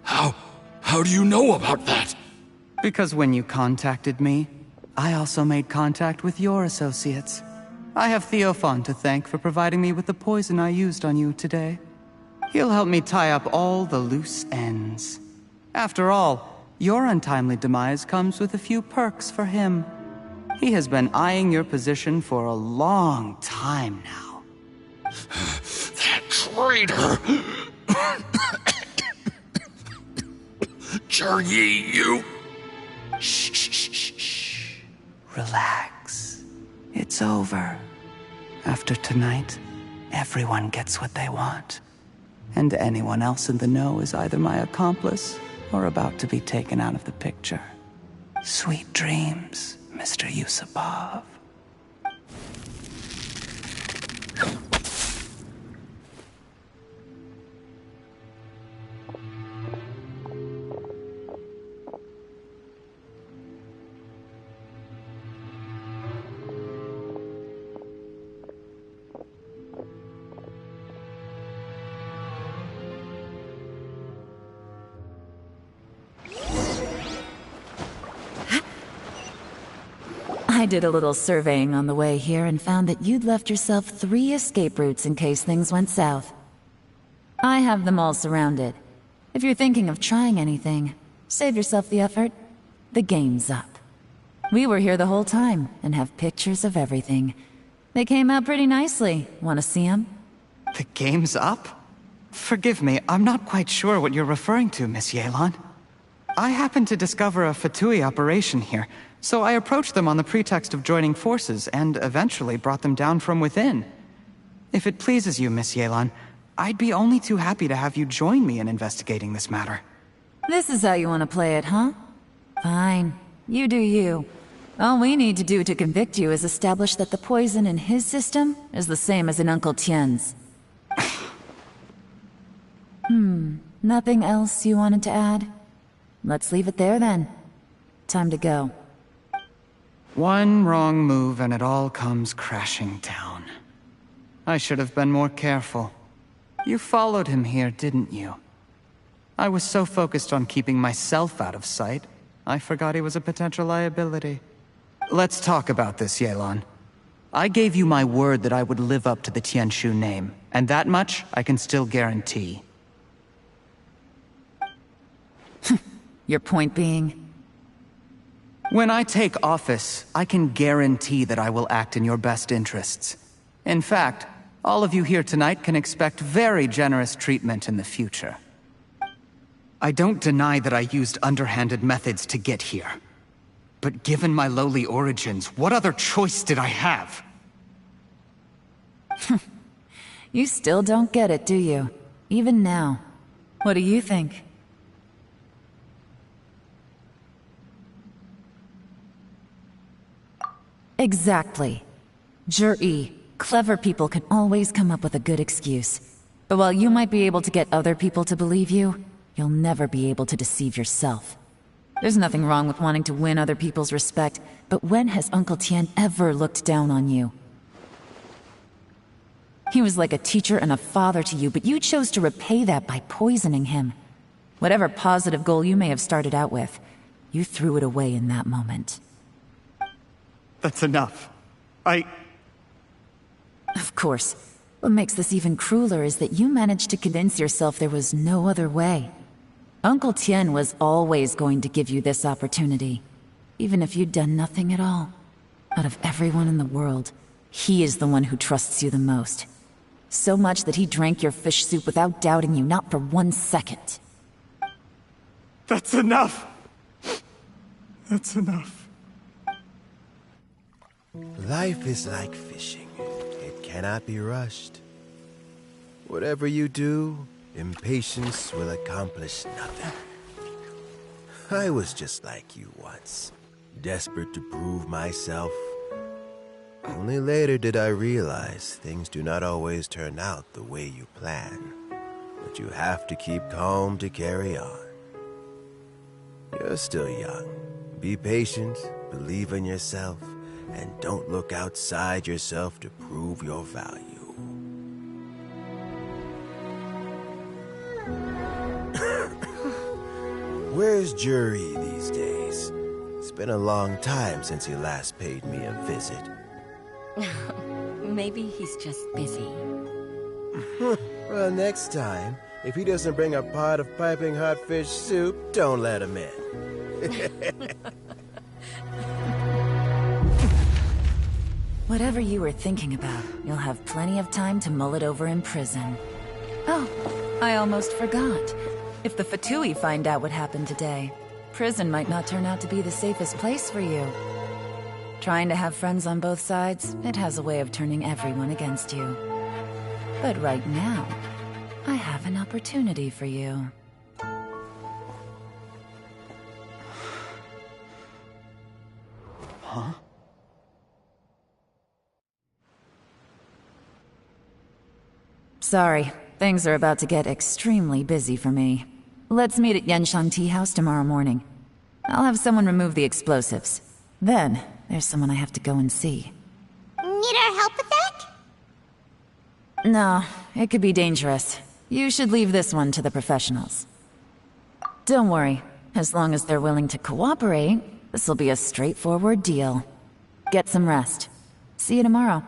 How do you know about that? Because when you contacted me, I also made contact with your associates. I have Theophan to thank for providing me with the poison I used on you today. He'll help me tie up all the loose ends. After all, your untimely demise comes with a few perks for him. He has been eyeing your position for a long time now. That traitor! Juryi, you... Shh. Relax. It's over. After tonight, everyone gets what they want. And anyone else in the know is either my accomplice or about to be taken out of the picture. Sweet dreams, Mr. Yusupov. I did a little surveying on the way here and found that you'd left yourself 3 escape routes in case things went south. I have them all surrounded. If you're thinking of trying anything, save yourself the effort. The game's up. We were here the whole time and have pictures of everything. They came out pretty nicely. Want to see them? The game's up? Forgive me, I'm not quite sure what you're referring to, Miss Yelan. I happened to discover a Fatui operation here, so I approached them on the pretext of joining forces and eventually brought them down from within. If it pleases you, Miss Yelan, I'd be only too happy to have you join me in investigating this matter. This is how you want to play it, huh? Fine. You do you. All we need to do to convict you is establish that the poison in his system is the same as in Uncle Tien's. Nothing else you wanted to add? Let's leave it there then. Time to go. One wrong move and it all comes crashing down. I should have been more careful. You followed him here, didn't you? I was so focused on keeping myself out of sight, I forgot he was a potential liability. Let's talk about this, Yelan. I gave you my word that I would live up to the Tianshu name, and that much I can still guarantee. Your point being? When I take office, I can guarantee that I will act in your best interests. In fact, all of you here tonight can expect very generous treatment in the future. I don't deny that I used underhanded methods to get here. But given my lowly origins, what other choice did I have? You still don't get it, do you? Even now. What do you think? Exactly. Jur-E, clever people can always come up with a good excuse. But while you might be able to get other people to believe you, you'll never be able to deceive yourself. There's nothing wrong with wanting to win other people's respect, but when has Uncle Tien ever looked down on you? He was like a teacher and a father to you, but you chose to repay that by poisoning him. Whatever positive goal you may have started out with, you threw it away in that moment. That's enough. Of course. What makes this even crueler is that you managed to convince yourself there was no other way. Uncle Tien was always going to give you this opportunity, even if you'd done nothing at all. Out of everyone in the world, he is the one who trusts you the most. So much that he drank your fish soup without doubting you, not for 1 second. That's enough! That's enough. Life is like fishing. It cannot be rushed. Whatever you do, impatience will accomplish nothing. I was just like you once, desperate to prove myself. Only later did I realize things do not always turn out the way you plan, but you have to keep calm to carry on. You're still young. Be patient, believe in yourself, and don't look outside yourself to prove your value. Where's Jur-E these days? been a long time since he last paid me a visit. Maybe he's just busy. Well, next time, if he doesn't bring a pot of piping hot fish soup, don't let him in. Whatever you were thinking about, you'll have plenty of time to mull it over in prison. Oh, I almost forgot. If the Fatui find out what happened today, prison might not turn out to be the safest place for you. Trying to have friends on both sides, it has a way of turning everyone against you. But right now, I have an opportunity for you. Huh? Sorry, things are about to get extremely busy for me. Let's meet at Yanshang Tea House tomorrow morning. I'll have someone remove the explosives. Then, there's someone I have to go and see. Need our help with that? No, it could be dangerous. You should leave this one to the professionals. Don't worry, as long as they're willing to cooperate, this'll be a straightforward deal. Get some rest. See you tomorrow.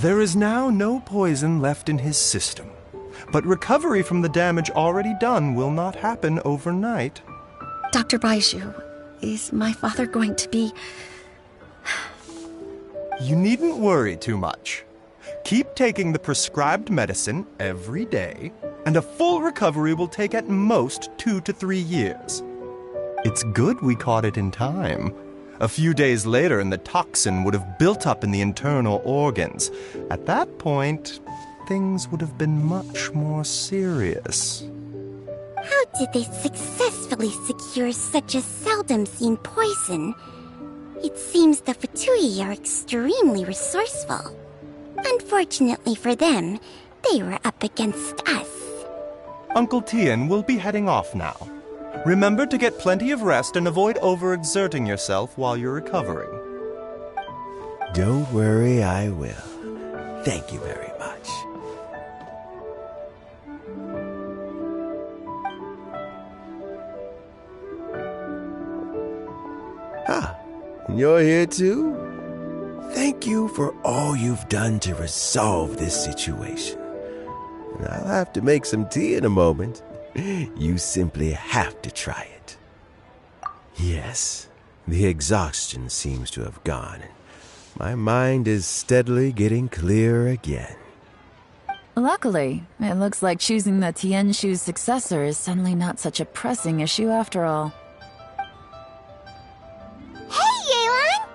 There is now no poison left in his system, but recovery from the damage already done will not happen overnight. Dr. Baiju, is my father going to be... You needn't worry too much. Keep taking the prescribed medicine every day, and a full recovery will take at most 2 to 3 years. It's good we caught it in time. A few days later, and the toxin would have built up in the internal organs. At that point, things would have been much more serious. How did they successfully secure such a seldom-seen poison? It seems the Fatui are extremely resourceful. Unfortunately for them, they were up against us. Uncle Tien will be heading off now. Remember to get plenty of rest and avoid overexerting yourself while you're recovering. Don't worry, I will. Thank you very much. Ah, you're here too? Thank you for all you've done to resolve this situation. And I'll have to make some tea in a moment. You simply have to try it. Yes, the exhaustion seems to have gone. My mind is steadily getting clearer again. Luckily, it looks like choosing the Tianshu's successor is suddenly not such a pressing issue after all. Hey, Yelan!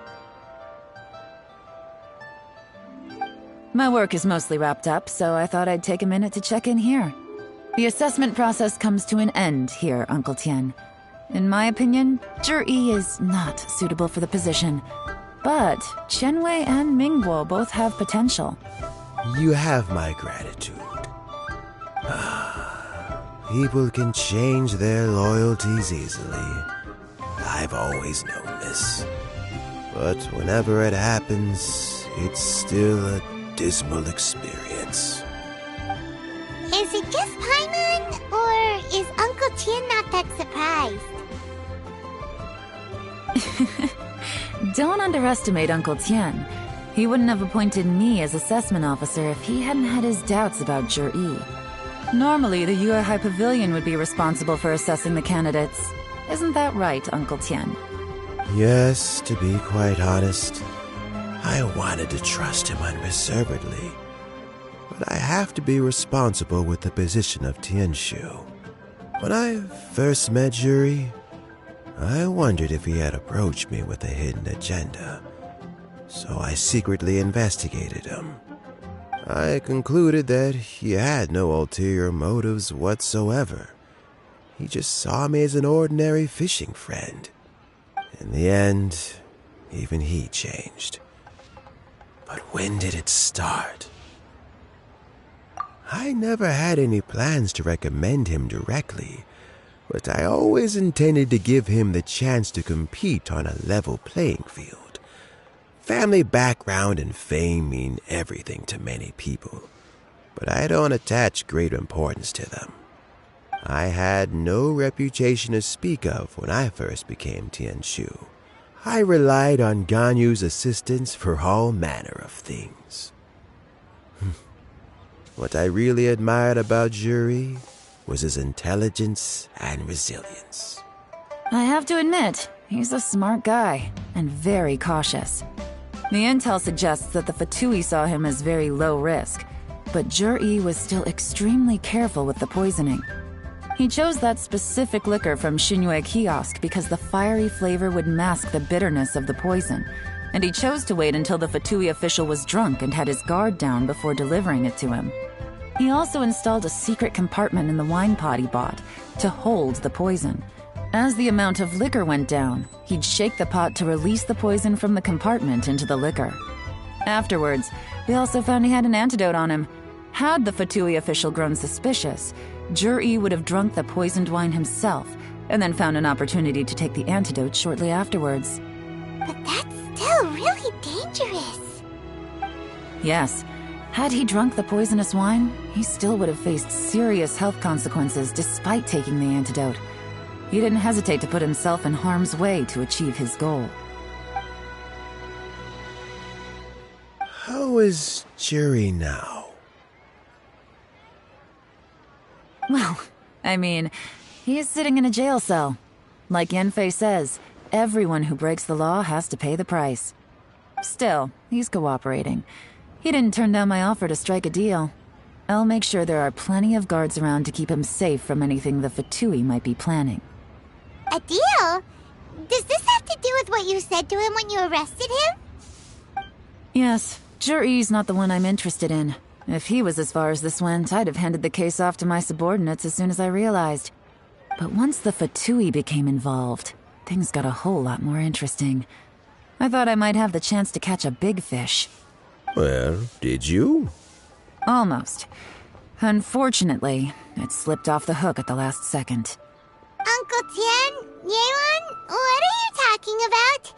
My work is mostly wrapped up, so I thought I'd take a minute to check in here. The assessment process comes to an end here, Uncle Tien. In my opinion, Zhi is not suitable for the position. But Qianwei and Mingguo both have potential. You have my gratitude. People can change their loyalties easily. I've always known this. But whenever it happens, it's still a dismal experience. Is it just Paimon, or is Uncle Tien not that surprised? Don't underestimate Uncle Tien. He wouldn't have appointed me as assessment officer if he hadn't had his doubts about Zhi. Normally, the Yuehai Pavilion would be responsible for assessing the candidates. Isn't that right, Uncle Tian? Yes, to be quite honest, I wanted to trust him unreservedly. But I have to be responsible with the position of Tianshu. When I first met Juri, I wondered if he had approached me with a hidden agenda. So I secretly investigated him. I concluded that he had no ulterior motives whatsoever. He just saw me as an ordinary fishing friend. In the end, even he changed. But when did it start? I never had any plans to recommend him directly, but I always intended to give him the chance to compete on a level playing field. Family background and fame mean everything to many people, but I don't attach great importance to them. I had no reputation to speak of when I first became Tianshu. I relied on Ganyu's assistance for all manner of things. What I really admired about Juri was his intelligence and resilience. I have to admit, he's a smart guy, and very cautious. The intel suggests that the Fatui saw him as very low risk, but Juri was still extremely careful with the poisoning. He chose that specific liquor from Xinyue kiosk because the fiery flavor would mask the bitterness of the poison, and he chose to wait until the Fatui official was drunk and had his guard down before delivering it to him. He also installed a secret compartment in the wine pot he bought to hold the poison. As the amount of liquor went down, he'd shake the pot to release the poison from the compartment into the liquor. Afterwards, we also found he had an antidote on him. Had the Fatui official grown suspicious, Juri would have drunk the poisoned wine himself, and then found an opportunity to take the antidote shortly afterwards. But that's still really dangerous. Yes. Had he drunk the poisonous wine, he still would have faced serious health consequences despite taking the antidote. He didn't hesitate to put himself in harm's way to achieve his goal. How is Juri now? Well, I mean, he is sitting in a jail cell. Like Yanfei says, everyone who breaks the law has to pay the price. Still, he's cooperating. He didn't turn down my offer to strike a deal. I'll make sure there are plenty of guards around to keep him safe from anything the Fatui might be planning. A deal? Does this have to do with what you said to him when you arrested him? Yes, Juri's not the one I'm interested in. If he was as far as this went, I'd have handed the case off to my subordinates as soon as I realized. But once the Fatui became involved, things got a whole lot more interesting. I thought I might have the chance to catch a big fish. Well, did you? Almost. Unfortunately, it slipped off the hook at the last second. Uncle Tian, Yelan, what are you talking about?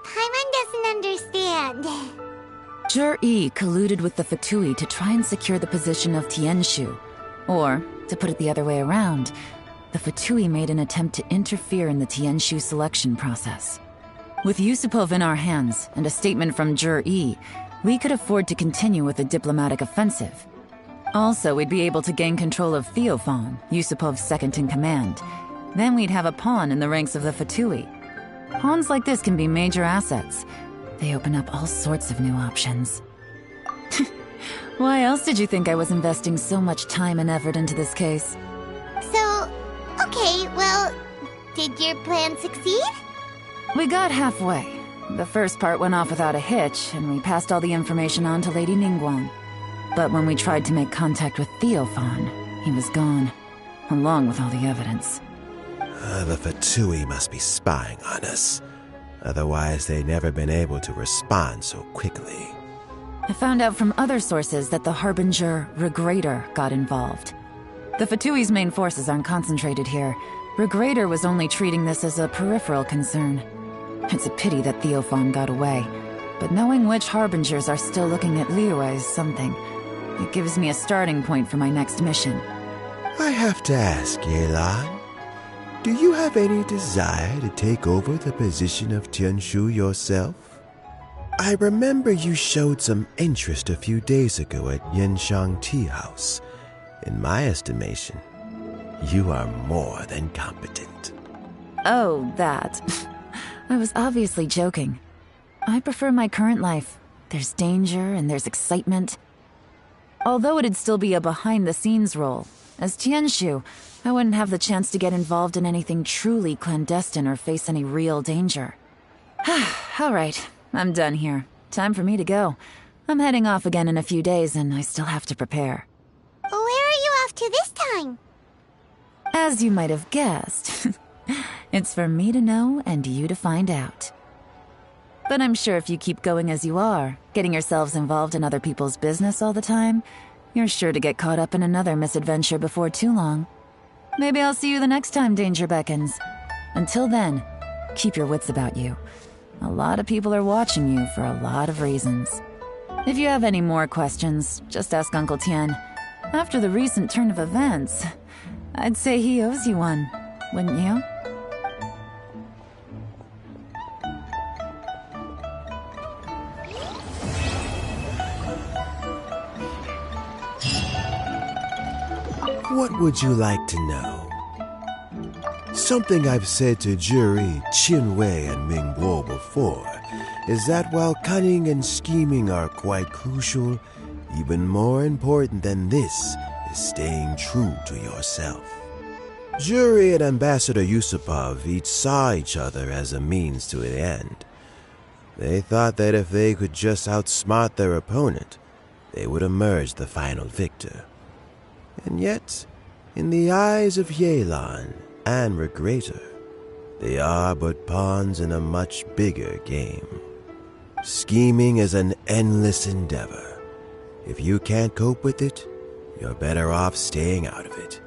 Paimon doesn't understand. Jur-E colluded with the Fatui to try and secure the position of Tianshu. Or, to put it the other way around, the Fatui made an attempt to interfere in the Tianshu selection process. With Yusupov in our hands and a statement from Jur-E, we could afford to continue with a diplomatic offensive. Also, we'd be able to gain control of Theophan, Yusupov's second-in-command. Then we'd have a pawn in the ranks of the Fatui. Pawns like this can be major assets. They open up all sorts of new options. Why else did you think I was investing so much time and effort into this case? So, okay, well, did your plan succeed? We got halfway. The first part went off without a hitch, and we passed all the information on to Lady Ningguang. But when we tried to make contact with Theophan, he was gone, along with all the evidence. The Fatui must be spying on us. Otherwise, they'd never been able to respond so quickly. I found out from other sources that the Harbinger Regrator got involved. The Fatui's main forces aren't concentrated here. Regrator was only treating this as a peripheral concern. It's a pity that Theophan got away, but knowing which Harbingers are still looking at Liyue is something. It gives me a starting point for my next mission. I have to ask, Yelan, do you have any desire to take over the position of Tianshu yourself? I remember you showed some interest a few days ago at Yenshang Tea House. In my estimation, you are more than competent. Oh, that. I was obviously joking. I prefer my current life. There's danger and there's excitement. Although it'd still be a behind-the-scenes role, as Tianshu, I wouldn't have the chance to get involved in anything truly clandestine or face any real danger. All right, I'm done here. Time for me to go. I'm heading off again in a few days, and I still have to prepare. Where are you off to this time? As you might have guessed, it's for me to know and you to find out. But I'm sure if you keep going as you are, getting yourselves involved in other people's business all the time, you're sure to get caught up in another misadventure before too long. Maybe I'll see you the next time danger beckons. Until then, keep your wits about you. A lot of people are watching you for a lot of reasons. If you have any more questions, just ask Uncle Tian. After the recent turn of events, I'd say he owes you one, wouldn't you? What would you like to know? Something I've said to Jury, Qinwei, and Mingguo before is that while cunning and scheming are quite crucial, even more important than this is staying true to yourself. Jury and Ambassador Yusupov each saw each other as a means to an end. They thought that if they could just outsmart their opponent, they would emerge the final victor. And yet, in the eyes of Yelan and Regrator, they are but pawns in a much bigger game. Scheming is an endless endeavor. If you can't cope with it, you're better off staying out of it.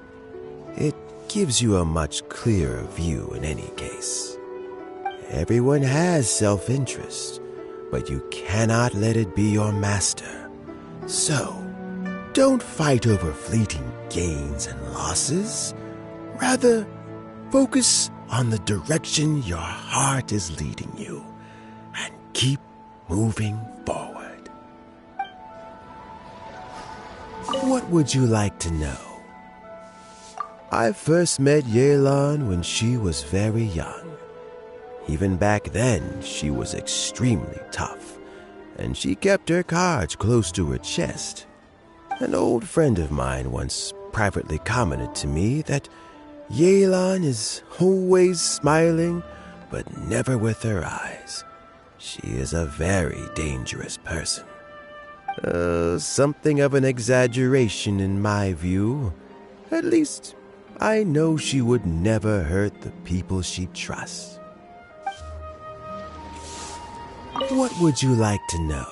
It gives you a much clearer view in any case. Everyone has self-interest, but you cannot let it be your master. So, don't fight over fleeting gains and losses. Rather, focus on the direction your heart is leading you and keep moving forward. What would you like to know? I first met Yelan when she was very young. Even back then, she was extremely tough, and she kept her cards close to her chest. An old friend of mine once privately commented to me that Yelan is always smiling, but never with her eyes. She is a very dangerous person. Something of an exaggeration in my view. At least, I know she would never hurt the people she trusts. What would you like to know?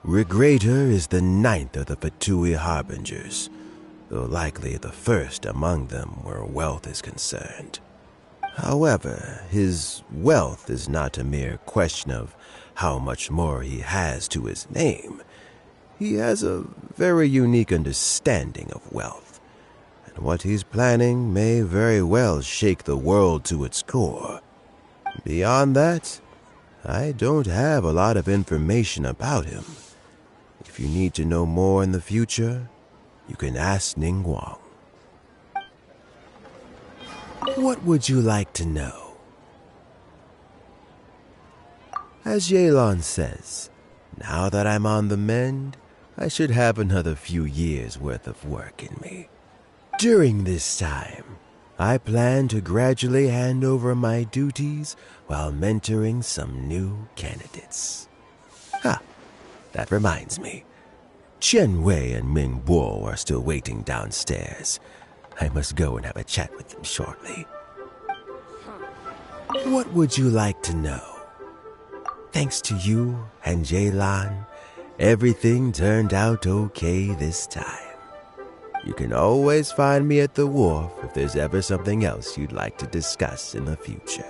Regrator is the 9th of the Fatui Harbingers, though likely the first among them where wealth is concerned. However, his wealth is not a mere question of how much more he has to his name. He has a very unique understanding of wealth, and what he's planning may very well shake the world to its core. Beyond that, I don't have a lot of information about him. If you need to know more in the future, you can ask Ning Guang. What would you like to know? As Yelan says, now that I'm on the mend, I should have another few years' worth of work in me. During this time, I plan to gradually hand over my duties while mentoring some new candidates. That reminds me. Chen Wei and Ming Bo are still waiting downstairs. I must go and have a chat with them shortly. What would you like to know? Thanks to you and Yelan, everything turned out okay this time. You can always find me at the wharf if there's ever something else you'd like to discuss in the future.